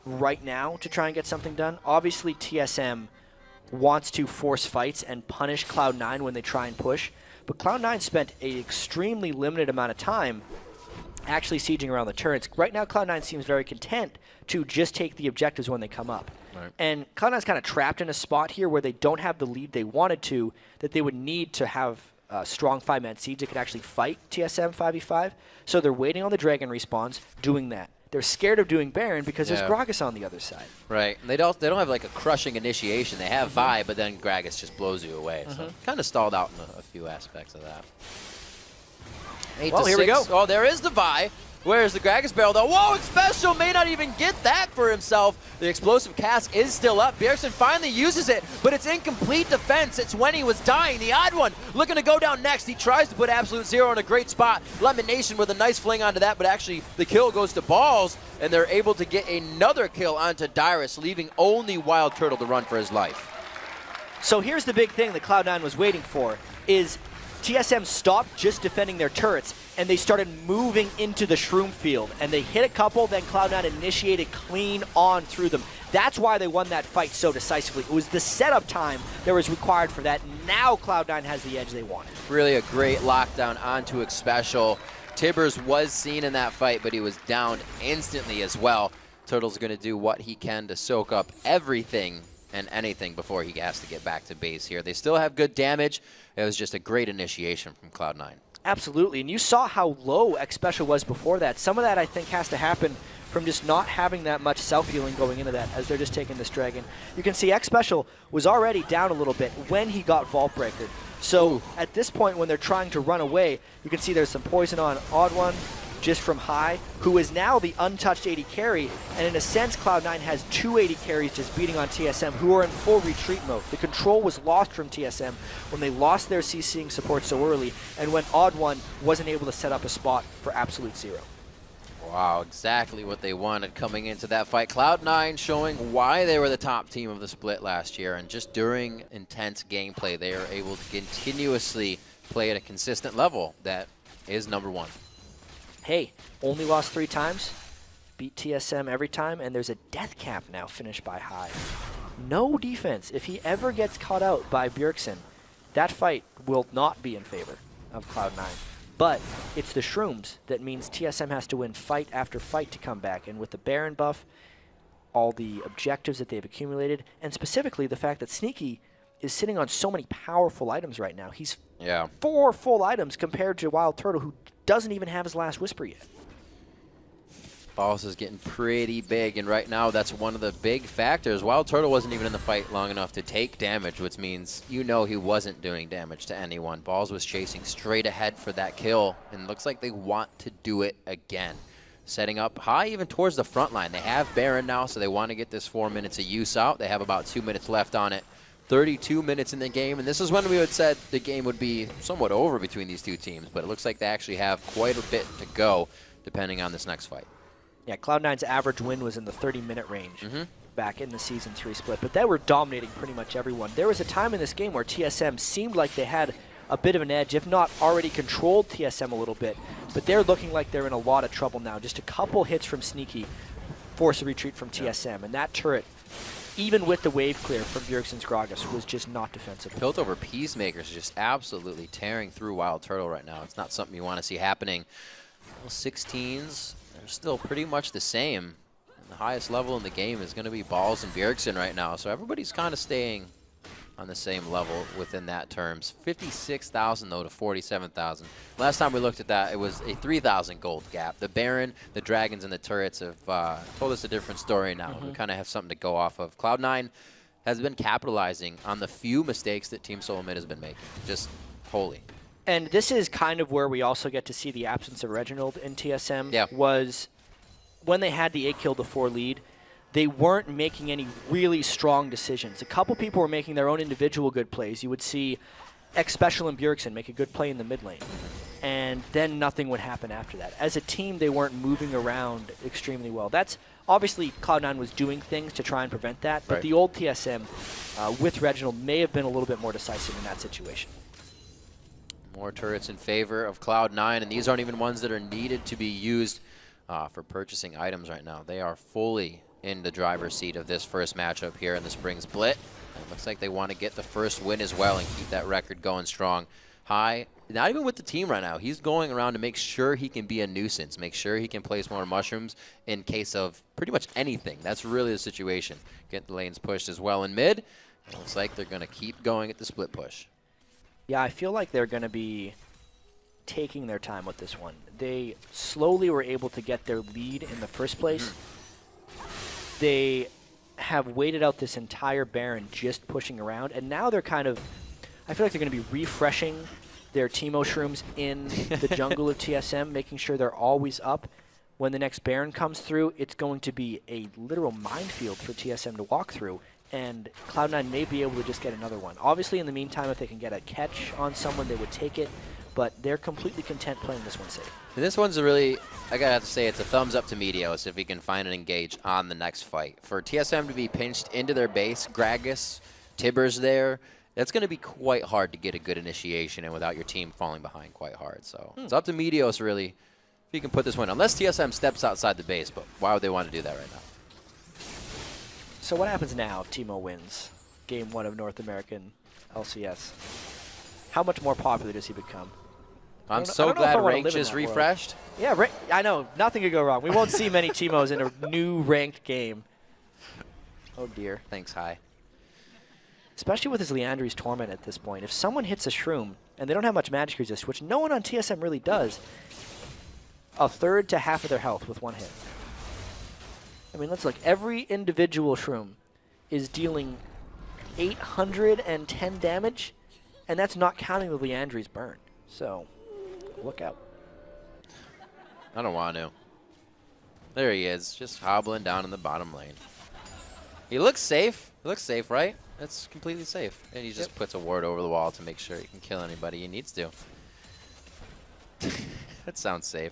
right now to try and get something done. Obviously, TSM wants to force fights and punish Cloud9 when they try and push. But Cloud9 spent an extremely limited amount of time actually sieging around the turrets. Right now, Cloud9 seems very content to just take the objectives when they come up. Right. And Cloud9's kind of trapped in a spot here where they don't have the lead they wanted to, that they would need to have a strong 5-man siege that could actually fight TSM 5v5. So they're waiting on the Dragon respawns, doing that. They're scared of doing Baron because there's Gragas on the other side. Right. And they don't have like a crushing initiation. They have Vi, but then Gragas just blows you away. So kind of stalled out in a few aspects of that. 8 to 6. Here we go. Oh, there is the Vi. Where's the Gragas barrel though? Whoa, Special may not even get that for himself. The explosive cask is still up. Bjergsen finally uses it, but it's incomplete defense. It's when he was dying. The odd one looking to go down next. He tries to put Absolute Zero in a great spot. Lemonation with a nice fling onto that, but actually the kill goes to Balls, and they're able to get another kill onto Dyrus, leaving only Wild Turtle to run for his life. So here's the big thing that Cloud9 was waiting for, is TSM stopped just defending their turrets, and they started moving into the Shroom field. And they hit a couple, then Cloud9 initiated clean on through them. That's why they won that fight so decisively. It was the setup time that was required for that. Now Cloud9 has the edge they wanted. Really a great lockdown onto Special. Tibbers was seen in that fight, but he was downed instantly as well. Turtle's going to do what he can to soak up everything and anything before he has to get back to base here. They still have good damage. It was just a great initiation from Cloud9. Absolutely, and you saw how low X-Special was before that. Some of that, I think, has to happen from just not having that much self-healing going into that as they're just taking this Dragon. You can see X-Special was already down a little bit when he got Vault Breaker. So at this point, when they're trying to run away, you can see there's some poison on Odd One, just from High, who is now the untouched 80 carry, and in a sense Cloud9 has 280 carries just beating on TSM, who are in full retreat mode. The control was lost from TSM when they lost their CCing support so early, and when Odd One wasn't able to set up a spot for Absolute Zero. Wow, exactly what they wanted coming into that fight. Cloud9 showing why they were the top team of the split last year, and just during intense gameplay, they are able to continuously play at a consistent level that is #1. Hey, only lost 3 times, beat TSM every time, and there's a death cap now finished by High. No defense. If he ever gets caught out by Bjergsen, that fight will not be in favor of Cloud9. But it's the Shrooms that means TSM has to win fight after fight to come back, and with the Baron buff, all the objectives that they've accumulated, and specifically the fact that Sneaky is sitting on so many powerful items right now. He's 4 full items compared to Wild Turtle, who doesn't even have his last Whisper yet. Balls is getting pretty big, and right now that's one of the big factors. Wild Turtle wasn't even in the fight long enough to take damage, which means you know he wasn't doing damage to anyone. Balls was chasing straight ahead for that kill, and looks like they want to do it again. Setting up High even towards the front line. They have Baron now, so they want to get this 4 minutes of use out. They have about 2 minutes left on it. 32 minutes in the game, and this is when we would said the game would be somewhat over between these two teams, but it looks like they actually have quite a bit to go depending on this next fight. Yeah, Cloud9's average win was in the 30-minute range back in the Season 3 split, but they were dominating pretty much everyone. There was a time in this game where TSM seemed like they had a bit of an edge, if not already controlled TSM a little bit, but they're looking like they're in a lot of trouble now. Just a couple hits from Sneaky force a retreat from TSM, and that turret even with the wave clear from Bjergsen's Gragas, was just not defensible. Piltover Peacemakers just absolutely tearing through Wild Turtle right now. It's not something you want to see happening. Well, 16s, they're still pretty much the same. And the highest level in the game is going to be Balls and Bjergsen right now, so everybody's kind of staying on the same level within that terms. 56,000 though to 47,000. Last time we looked at that, it was a 3,000 gold gap. The Baron, the Dragons, and the Turrets have told us a different story now. We kind of have something to go off of. Cloud9 has been capitalizing on the few mistakes that Team Solo Mid has been making, just wholly. And this is kind of where we also get to see the absence of Reginald in TSM, was when they had the 8 kill to 4 lead, they weren't making any really strong decisions. A couple people were making their own individual good plays. You would see X-Special and Bjergsen make a good play in the mid lane, and then nothing would happen after that. As a team, they weren't moving around extremely well. That's obviously Cloud9 was doing things to try and prevent that, but the old TSM with Reginald may have been a little bit more decisive in that situation. More turrets in favor of Cloud9, and these aren't even ones that are needed to be used for purchasing items right now. They are fully in the driver's seat of this first matchup here in the Spring Split. It looks like they want to get the first win as well and keep that record going strong. High, not even with the team right now. He's going around to make sure he can be a nuisance, make sure he can place more mushrooms in case of pretty much anything. That's really the situation. Get the lanes pushed as well in mid. It looks like they're going to keep going at the split push. Yeah, I feel like they're going to be taking their time with this one. They slowly were able to get their lead in the first place. They have waited out this entire Baron just pushing around, and now they're kind of, I feel like they're going to be refreshing their Teemo shrooms in the jungle of TSM, making sure they're always up. When the next Baron comes through, it's going to be a literal minefield for TSM to walk through, and Cloud9 may be able to just get another one. Obviously, in the meantime, if they can get a catch on someone, they would take it, but they're completely content playing this one safe. And this one's a really, I gotta have to say, it's a thumbs up to Meteos if he can find and engage on the next fight. For TSM to be pinched into their base, Gragas, Tibbers there, that's going to be quite hard to get a good initiation and without your team falling behind quite hard. So it's up to Meteos really if he can put this one, unless TSM steps outside the base, but why would they want to do that right now? So what happens now if Teemo wins Game 1 of North American LCS? How much more popular does he become? I'm so glad Rank just refreshed. Yeah, I know. Nothing could go wrong. We won't see many Teemos in a new ranked game. Oh, dear. Thanks, High. Especially with his Leandri's Torment at this point. If someone hits a Shroom, and they don't have much magic resist, which no one on TSM really does, a third to half of their health with one hit. I mean, let's look. Every individual Shroom is dealing 810 damage, and that's not counting the Leandri's burn. So, look out. I don't want to. There he is, just hobbling down in the bottom lane. He looks safe. He looks safe, right? That's completely safe. And he just puts a ward over the wall to make sure he can kill anybody he needs to. That sounds safe.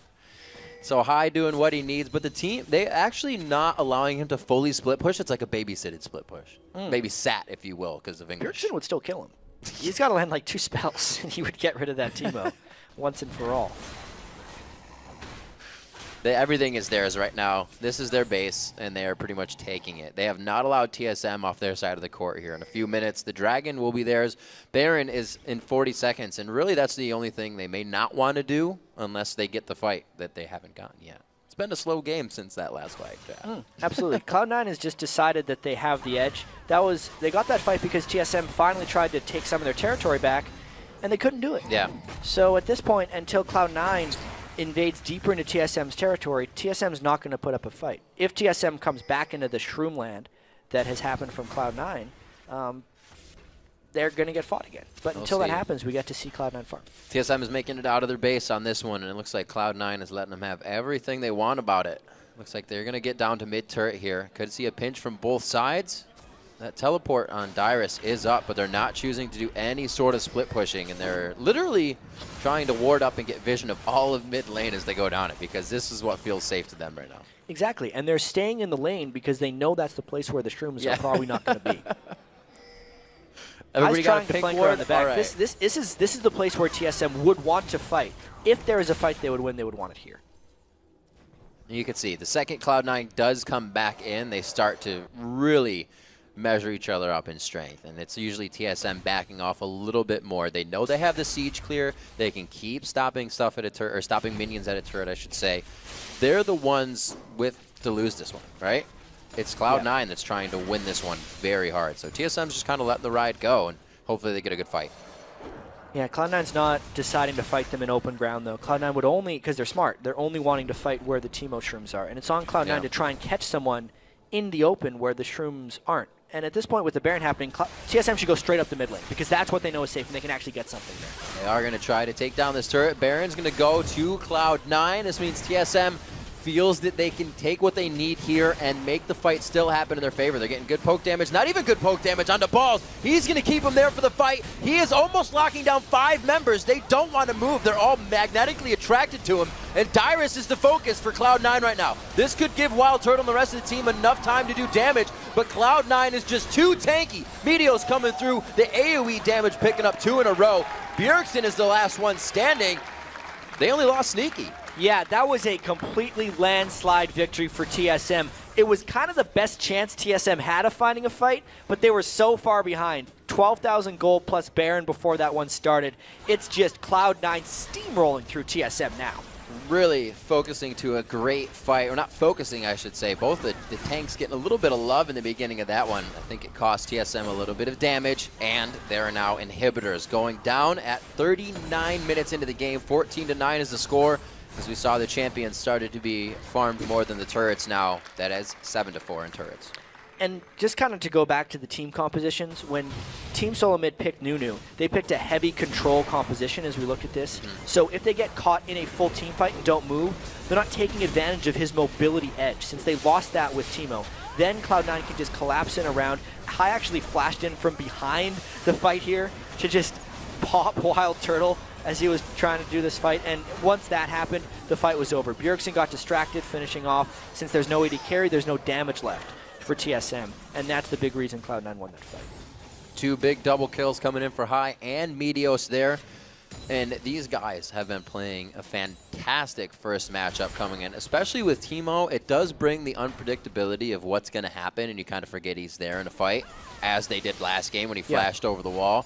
So High doing what he needs, but the team, they actually not allowing him to fully split push. It's like a babysitted split push. Babysat, if you will, because of English. Bjergsen would still kill him. He's got to land like 2 spells, and he would get rid of that Teemo once and for all. Everything is theirs right now. This is their base, and they are pretty much taking it. They have not allowed TSM off their side of the court here. In a few minutes, the Dragon will be theirs. Baron is in 40 seconds, and really that's the only thing they may not want to do unless they get the fight that they haven't gotten yet. It's been a slow game since that last fight. Absolutely. Cloud9 has just decided that they have the edge. They got that fight because TSM finally tried to take some of their territory back, and they couldn't do it. Yeah. So at this point, until Cloud9 invades deeper into TSM's territory, TSM's not going to put up a fight. If TSM comes back into the Shroom land that has happened from Cloud9, they're going to get fought again. But until that happens, we get to see Cloud9 farm. TSM is making it out of their base on this one, and it looks like Cloud9 is letting them have everything they want about it. Looks like they're going to get down to mid-turret here. Could see a pinch from both sides. That teleport on Dyrus is up, but they're not choosing to do any sort of split pushing, and they're literally trying to ward up and get vision of all of mid lane as they go down it, because this is what feels safe to them right now. Exactly, and they're staying in the lane because they know that's the place where the Shrooms are probably not going to be. Everybody got trying to flank her on the back. Right. This is the place where TSM would want to fight. If there is a fight they would win, they would want it here. You can see the second Cloud9 does come back in, they start to really measure each other up in strength, and it's usually TSM backing off a little bit more. They know they have the siege clear. They can keep stopping stuff at a turret, or stopping minions at a turret, I should say. They're the ones to lose this one, right? It's Cloud9 that's trying to win this one very hard. So TSM's just kind of letting the ride go, and hopefully they get a good fight. Yeah, Cloud9's not deciding to fight them in open ground, though. Cloud9 would only, because they're smart, they're only wanting to fight where the Teemo shrooms are. And it's on Cloud9 to try and catch someone in the open where the shrooms aren't. And at this point, with the Baron happening, TSM should go straight up the mid lane, because that's what they know is safe, and they can actually get something there. They are going to try to take down this turret. Baron's going to go to Cloud9. This means TSM feels that they can take what they need here and make the fight still happen in their favor. They're getting good poke damage, not even good poke damage onto Balls. He's going to keep him there for the fight. He is almost locking down 5 members. They don't want to move. They're all magnetically attracted to him, and Dyrus is the focus for Cloud9 right now. This could give Wild Turtle and the rest of the team enough time to do damage, but Cloud9 is just too tanky. Meteos coming through, the AoE damage picking up 2 in a row. Bjergsen is the last one standing. They only lost Sneaky. Yeah, that was a completely landslide victory for TSM. It was kind of the best chance TSM had of finding a fight, but they were so far behind. 12,000 gold plus Baron before that one started. It's just Cloud9 steamrolling through TSM now. Really focusing to a great fight, or not focusing, I should say. Both the tanks getting a little bit of love in the beginning of that one. I think it cost TSM a little bit of damage, and there are now inhibitors going down at 39 minutes into the game. 14-9 is the score. As we saw, the champions started to be farmed more than the turrets now. That is 7-4 in turrets. And just kind of to go back to the team compositions, when Team Solo Mid picked Nunu, they picked a heavy control composition as we looked at this. So if they get caught in a full team fight and don't move, they're not taking advantage of his mobility edge, since they lost that with Teemo. Then Cloud9 can just collapse in around. Hai actually flashed in from behind the fight here to just pop Wild Turtle as he was trying to do this fight, and once that happened, the fight was over. Bjergsen got distracted, finishing off. Since there's no AD carry, there's no damage left for TSM, and that's the big reason Cloud9 won that fight. 2 big double kills coming in for Hai and Meteos there, and these guys have been playing a fantastic first matchup coming in, especially with Teemo. It does bring the unpredictability of what's going to happen, and you kind of forget he's there in a fight, as they did last game when he flashed over the wall.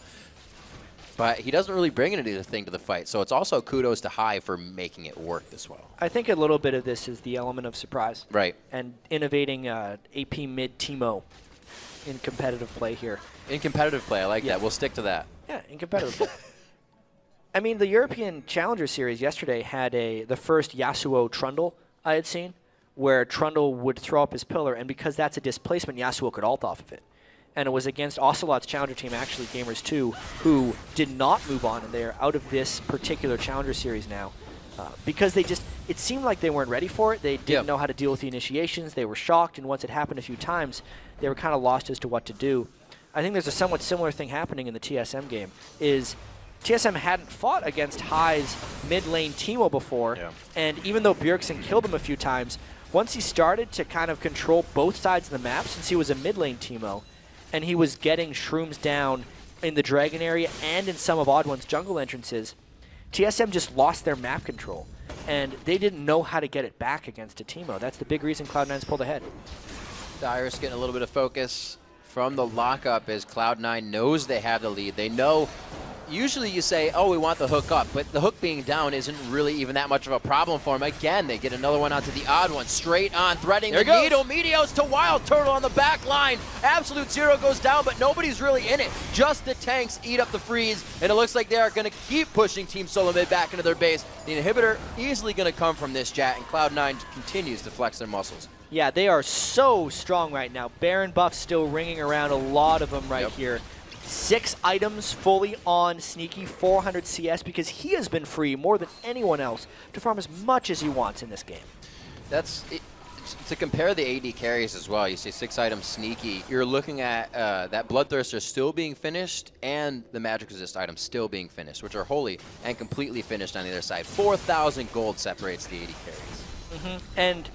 But he doesn't really bring anything to the fight, so it's also kudos to Hai for making it work this well. I think a little bit of this is the element of surprise. Right. And innovating AP mid Teemo in competitive play here. In competitive play, I like that. We'll stick to that. Yeah, in competitive play. I mean, the European Challenger Series yesterday had the first Yasuo Trundle I had seen, where Trundle would throw up his pillar, and because that's a displacement, Yasuo could ult off of it. And it was against Ocelot's challenger team, actually, Gamers 2, who did not move on, and they're out of this particular challenger series now. Because it seemed like they weren't ready for it. They didn't know how to deal with the initiations. They were shocked, and once it happened a few times, they were kind of lost as to what to do. I think there's a somewhat similar thing happening in the TSM game, is TSM hadn't fought against Hai's mid lane Teemo before, and even though Bjergsen killed him a few times, once he started to kind of control both sides of the map, since he was a mid lane Teemo, and he was getting shrooms down in the Dragon area and in some of Odd One's jungle entrances, TSM just lost their map control, and they didn't know how to get it back against a Teemo. That's the big reason Cloud9's pulled ahead. Dyrus getting a little bit of focus from the lockup as Cloud9 knows they have the lead. They know, usually you say, oh, we want the hook up, but the hook being down isn't really even that much of a problem for them. Again, they get another one onto the Odd One, straight on, threading the needle. Meteos to Wild Turtle on the back line. Absolute Zero goes down, but nobody's really in it. Just the tanks eat up the freeze, and it looks like they are going to keep pushing Team Solo Mid back into their base. The inhibitor easily going to come from this, chat, and Cloud9 continues to flex their muscles. Yeah, they are so strong right now. Baron buff still ringing around, a lot of them right here. 6 items fully on Sneaky, 400 CS, because he has been free more than anyone else to farm as much as he wants in this game. That's it, to compare the AD carries as well. You see 6 items Sneaky. You're looking at that Bloodthirster still being finished and the Magic Resist item still being finished, which are wholly and completely finished on the other side. 4,000 gold separates the AD carries. And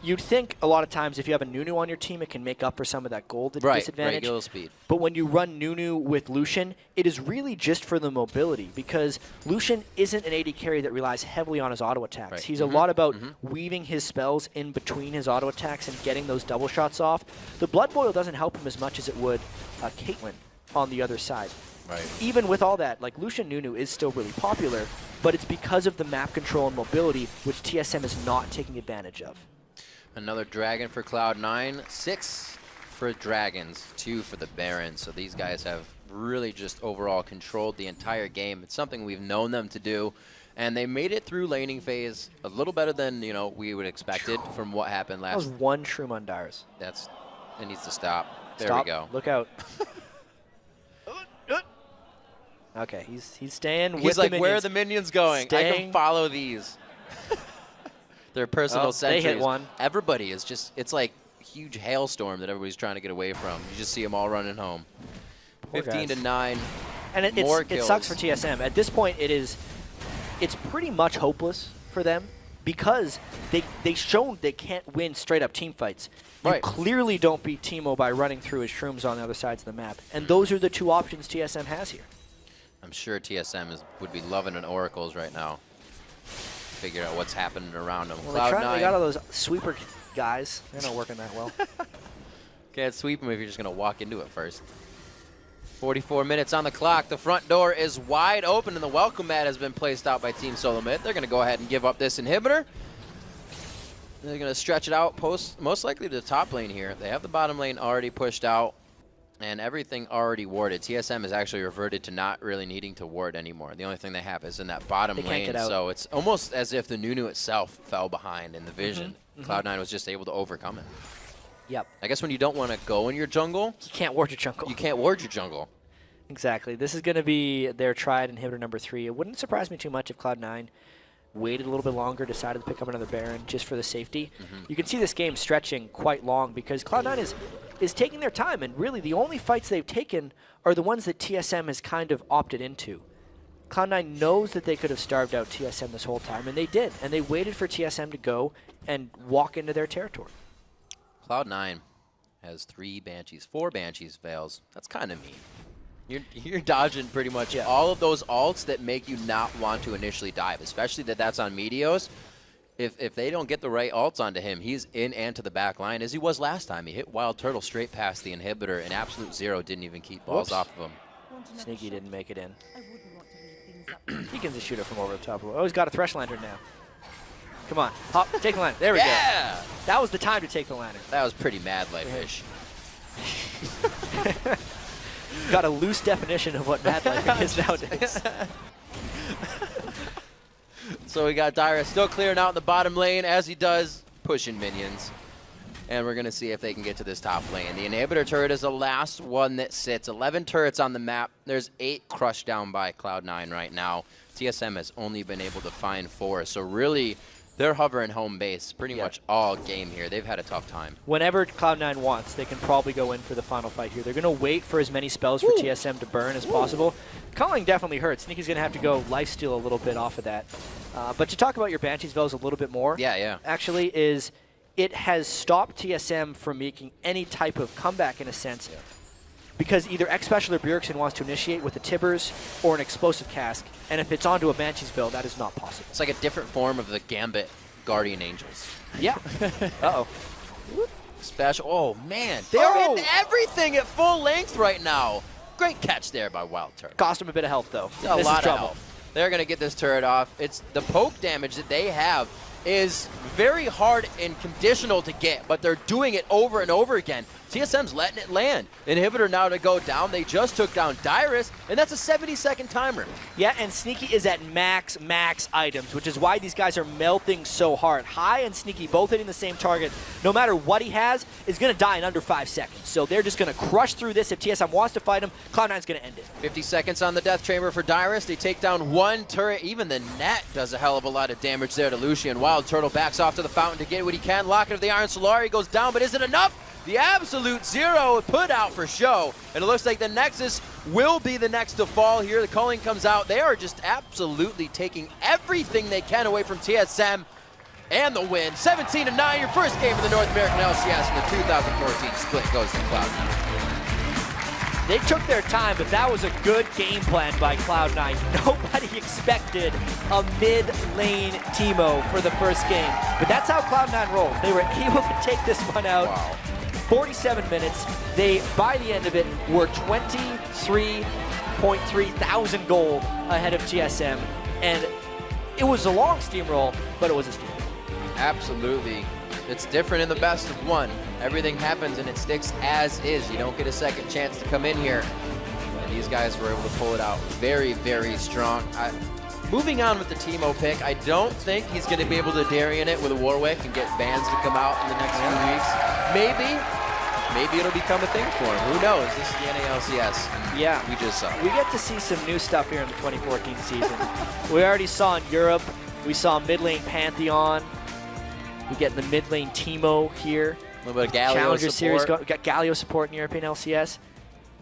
You'd think a lot of times if you have a Nunu on your team, it can make up for some of that gold disadvantage. Right, Gil speed. But when you run Nunu with Lucian, it is really just for the mobility because Lucian isn't an AD carry that relies heavily on his auto attacks. Right. He's a lot about weaving his spells in between his auto attacks and getting those double shots off. The Blood Boil doesn't help him as much as it would Caitlyn on the other side. Right. Even with all that, like Lucian Nunu is still really popular, but it's because of the map control and mobility, which TSM is not taking advantage of. Another Dragon for Cloud9, 6 for Dragons, 2 for the Baron. So these guys have really just overall controlled the entire game. It's something we've known them to do, and they made it through laning phase a little better than we would expected from what happened last. That was one Shroom on Dyrus. It needs to stop. There Stop. we go. Look out. Okay, he's staying with He's like, the where are minions. the minions going? I Staying. can follow these. Their personal Oh, sentries. they hit one. Everybody is just, it's like a huge hailstorm that everybody's trying to get away from. You just see them all running home. Poor 15 guys. to 9. And it sucks for TSM. At this point, it's pretty much hopeless for them because they've shown they can't win straight-up team fights. You Right. clearly don't beat Teemo by running through his shrooms on the other sides of the map. And those are the two options TSM has here. I'm sure TSM would be loving an Oracles right now. Figure out what's happening around them. Well, they Cloud9 got all those sweeper guys. They're not working that well. can't sweep them if you're just going to walk into it first. 44 minutes on the clock. The front door is wide open, and the welcome mat has been placed out by Team Solo Mid. They're going to go ahead and give up this inhibitor. They're going to stretch it out most likely to the top lane here. They have the bottom lane already pushed out and everything already warded. TSM has actually reverted to not really needing to ward anymore. The only thing they have is in that bottom lane. So it's almost as if the Nunu itself fell behind in the vision. Cloud9 was just able to overcome it. Yep. I guess when you don't want to go in your jungle, You can't ward your jungle. you can't ward your jungle. Exactly. This is going to be their tried inhibitor number 3. It wouldn't surprise me too much if Cloud9 waited a little bit longer, decided to pick up another Baron just for the safety. You can see this game stretching quite long because Cloud9 is taking their time, and really the only fights they've taken are the ones that TSM has kind of opted into. Cloud9 knows that they could have starved out TSM this whole time, and they did. And they waited for TSM to go and walk into their territory. Cloud9 has 4 Banshees fails. That's kind of mean. You're dodging pretty much all of those ults that make you not want to initially dive, especially that's on Meteos. If they don't get the right ults onto him, he's in and to the back line, as he was last time. He hit Wild Turtle straight past the inhibitor, and Absolute Zero didn't even keep balls off of him. Sneaky didn't make it in. He can just shoot it from over the top. Oh, he's got a Thresh Lantern now. Come on, hop, take the lantern. There we go. That was the time to take the lantern. That was pretty mad life-ish. Got a loose definition of what mad life is nowadays. So we got Dyrus still clearing out in the bottom lane as he does, pushing minions. And we're going to see if they can get to this top lane. The inhibitor turret is the last one that sits. 11 turrets on the map. There's 8 crushed down by Cloud9 right now. TSM has only been able to find 4. So really, they're hovering home base pretty much all game here. They've had a tough time. Whenever Cloud9 wants, they can probably go in for the final fight here. They're going to wait for as many spells for TSM to burn as possible. Culling definitely hurts. Sneaky's going to have to go lifesteal a little bit off of that. But to talk about your Banshee's Veils a little bit more, actually, is it has stopped TSM from making any type of comeback in a sense. Because either X-Special or Bjergsen wants to initiate with a Tibbers or an Explosive Cask, and if it's onto a Banshee's Veil, that is not possible. It's like a different form of the Gambit Guardian Angels. Yeah. Uh-oh. Special. Oh, man. They're hitting everything at full length right now. Great catch there by Wild Turtle. Cost him a bit of health, though. A lot of health. They're going to get this turret off. It's the poke damage that they have is very hard and conditional to get, but they're doing it over and over again. TSM's letting it land. Inhibitor now to go down. They just took down Dyrus, and that's a 70-second timer. Yeah, and Sneaky is at max items, which is why these guys are melting so hard. High and Sneaky both hitting the same target. No matter what he has, is going to die in under 5 seconds. So they're just going to crush through this. If TSM wants to fight him, Cloud9's going to end it. 50 seconds on the Death Chamber for Dyrus. They take down 1 turret. Even the net does a hell of a lot of damage there to Lucian. Wild Turtle backs off to the fountain to get what he can. Locket of the Iron Solari goes down, but is it enough? The Absolute Zero put out for show, and it looks like the Nexus will be the next to fall here. The culling comes out. They are just absolutely taking everything they can away from TSM, and the win. 17-9, your first game of the North American LCS in the 2014 split goes to Cloud9. They took their time, but that was a good game plan by Cloud9. Nobody expected a mid-lane Teemo for the first game, but that's how Cloud9 rolls. They were able to take this one out. Wow. 47 minutes. They, by the end of it, were 23.3 thousand gold ahead of TSM, and it was a long steamroll, but it was a steamroll. Absolutely. It's different in the best of one. Everything happens and it sticks as is. You don't get a second chance to come in here. And these guys were able to pull it out very, very strong. Moving on with the Teemo pick, I don't think he's going to be able to Darien it with a Warwick and get bans to come out in the next few weeks. Maybe it'll become a thing for him. Who knows? This is the NALCS. Yeah. We just saw it. We get to see some new stuff here in the 2014 season. We already saw in Europe, we saw mid lane Pantheon. We get the mid lane Teemo here. A little bit of Galio Challenger support. Series, we got Galio support in European LCS.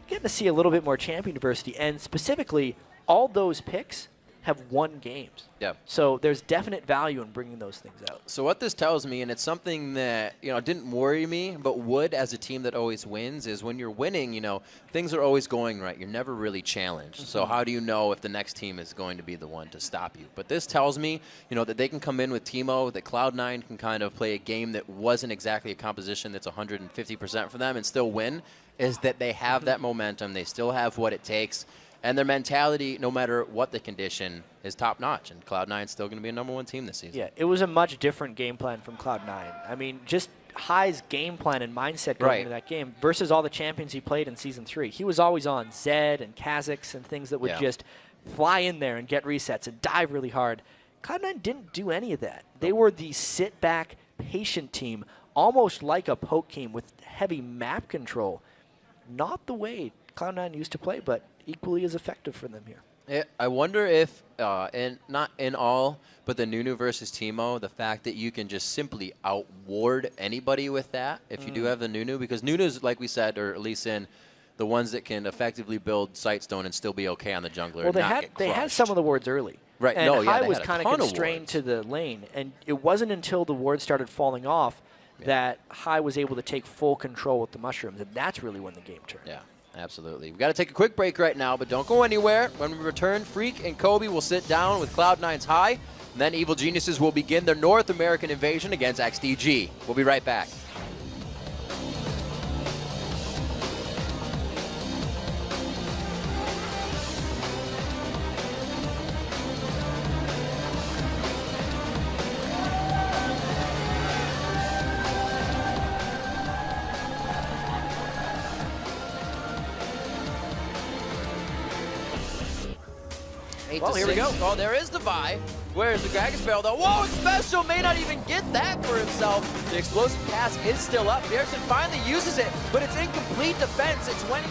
Getting to see a little bit more champion diversity, and specifically, all those picks have won games. Yeah. So there's definite value in bringing those things out. So what this tells me, and it's something that, you know, didn't worry me, but would as a team that always wins, is when you're winning, you know, things are always going right. You're never really challenged. So how do you know if the next team is going to be the one to stop you? But this tells me, you know, that they can come in with Teemo, that Cloud9 can kind of play a game that wasn't exactly a composition that's 150% for them and still win, is that they have that momentum. They still have what it takes. And their mentality, no matter what the condition, is top-notch. And Cloud9 is still going to be a #1 team this season. Yeah, it was a much different game plan from Cloud9. I mean, just High's game plan and mindset going into that game versus all the champions he played in Season 3. He was always on Zed and Kha'Zix and things that would just fly in there and get resets and dive really hard. Cloud9 didn't do any of that. They were the sit-back, patient team, almost like a poke team with heavy map control. Not the way Cloud9 used to play, but equally as effective for them here. I wonder if, and not in all, but the Nunu versus Teemo, the fact that you can just simply outward anybody with that, if you do have the Nunu, because Nunu's, like we said, or at least in the ones that can effectively build Sightstone and still be okay on the jungler. Well, and they had some of the wards early. Right. And no, High they was had a kind ton of constrained to the lane, and it wasn't until the wards started falling off that High was able to take full control with the mushrooms, and that's really when the game turned. Yeah. Absolutely. We've got to take a quick break right now, but don't go anywhere. When we return, Freak and Kobe will sit down with Cloud9's High, and then Evil Geniuses will begin their North American invasion against XDG. We'll be right back. Well, here we go. Oh, there is the buy. Where's the Dragon Sparrow, though? Whoa, it's special. May not even get that for himself. The explosive cast is still up. Pearson finally uses it, but it's incomplete defense. It's 20.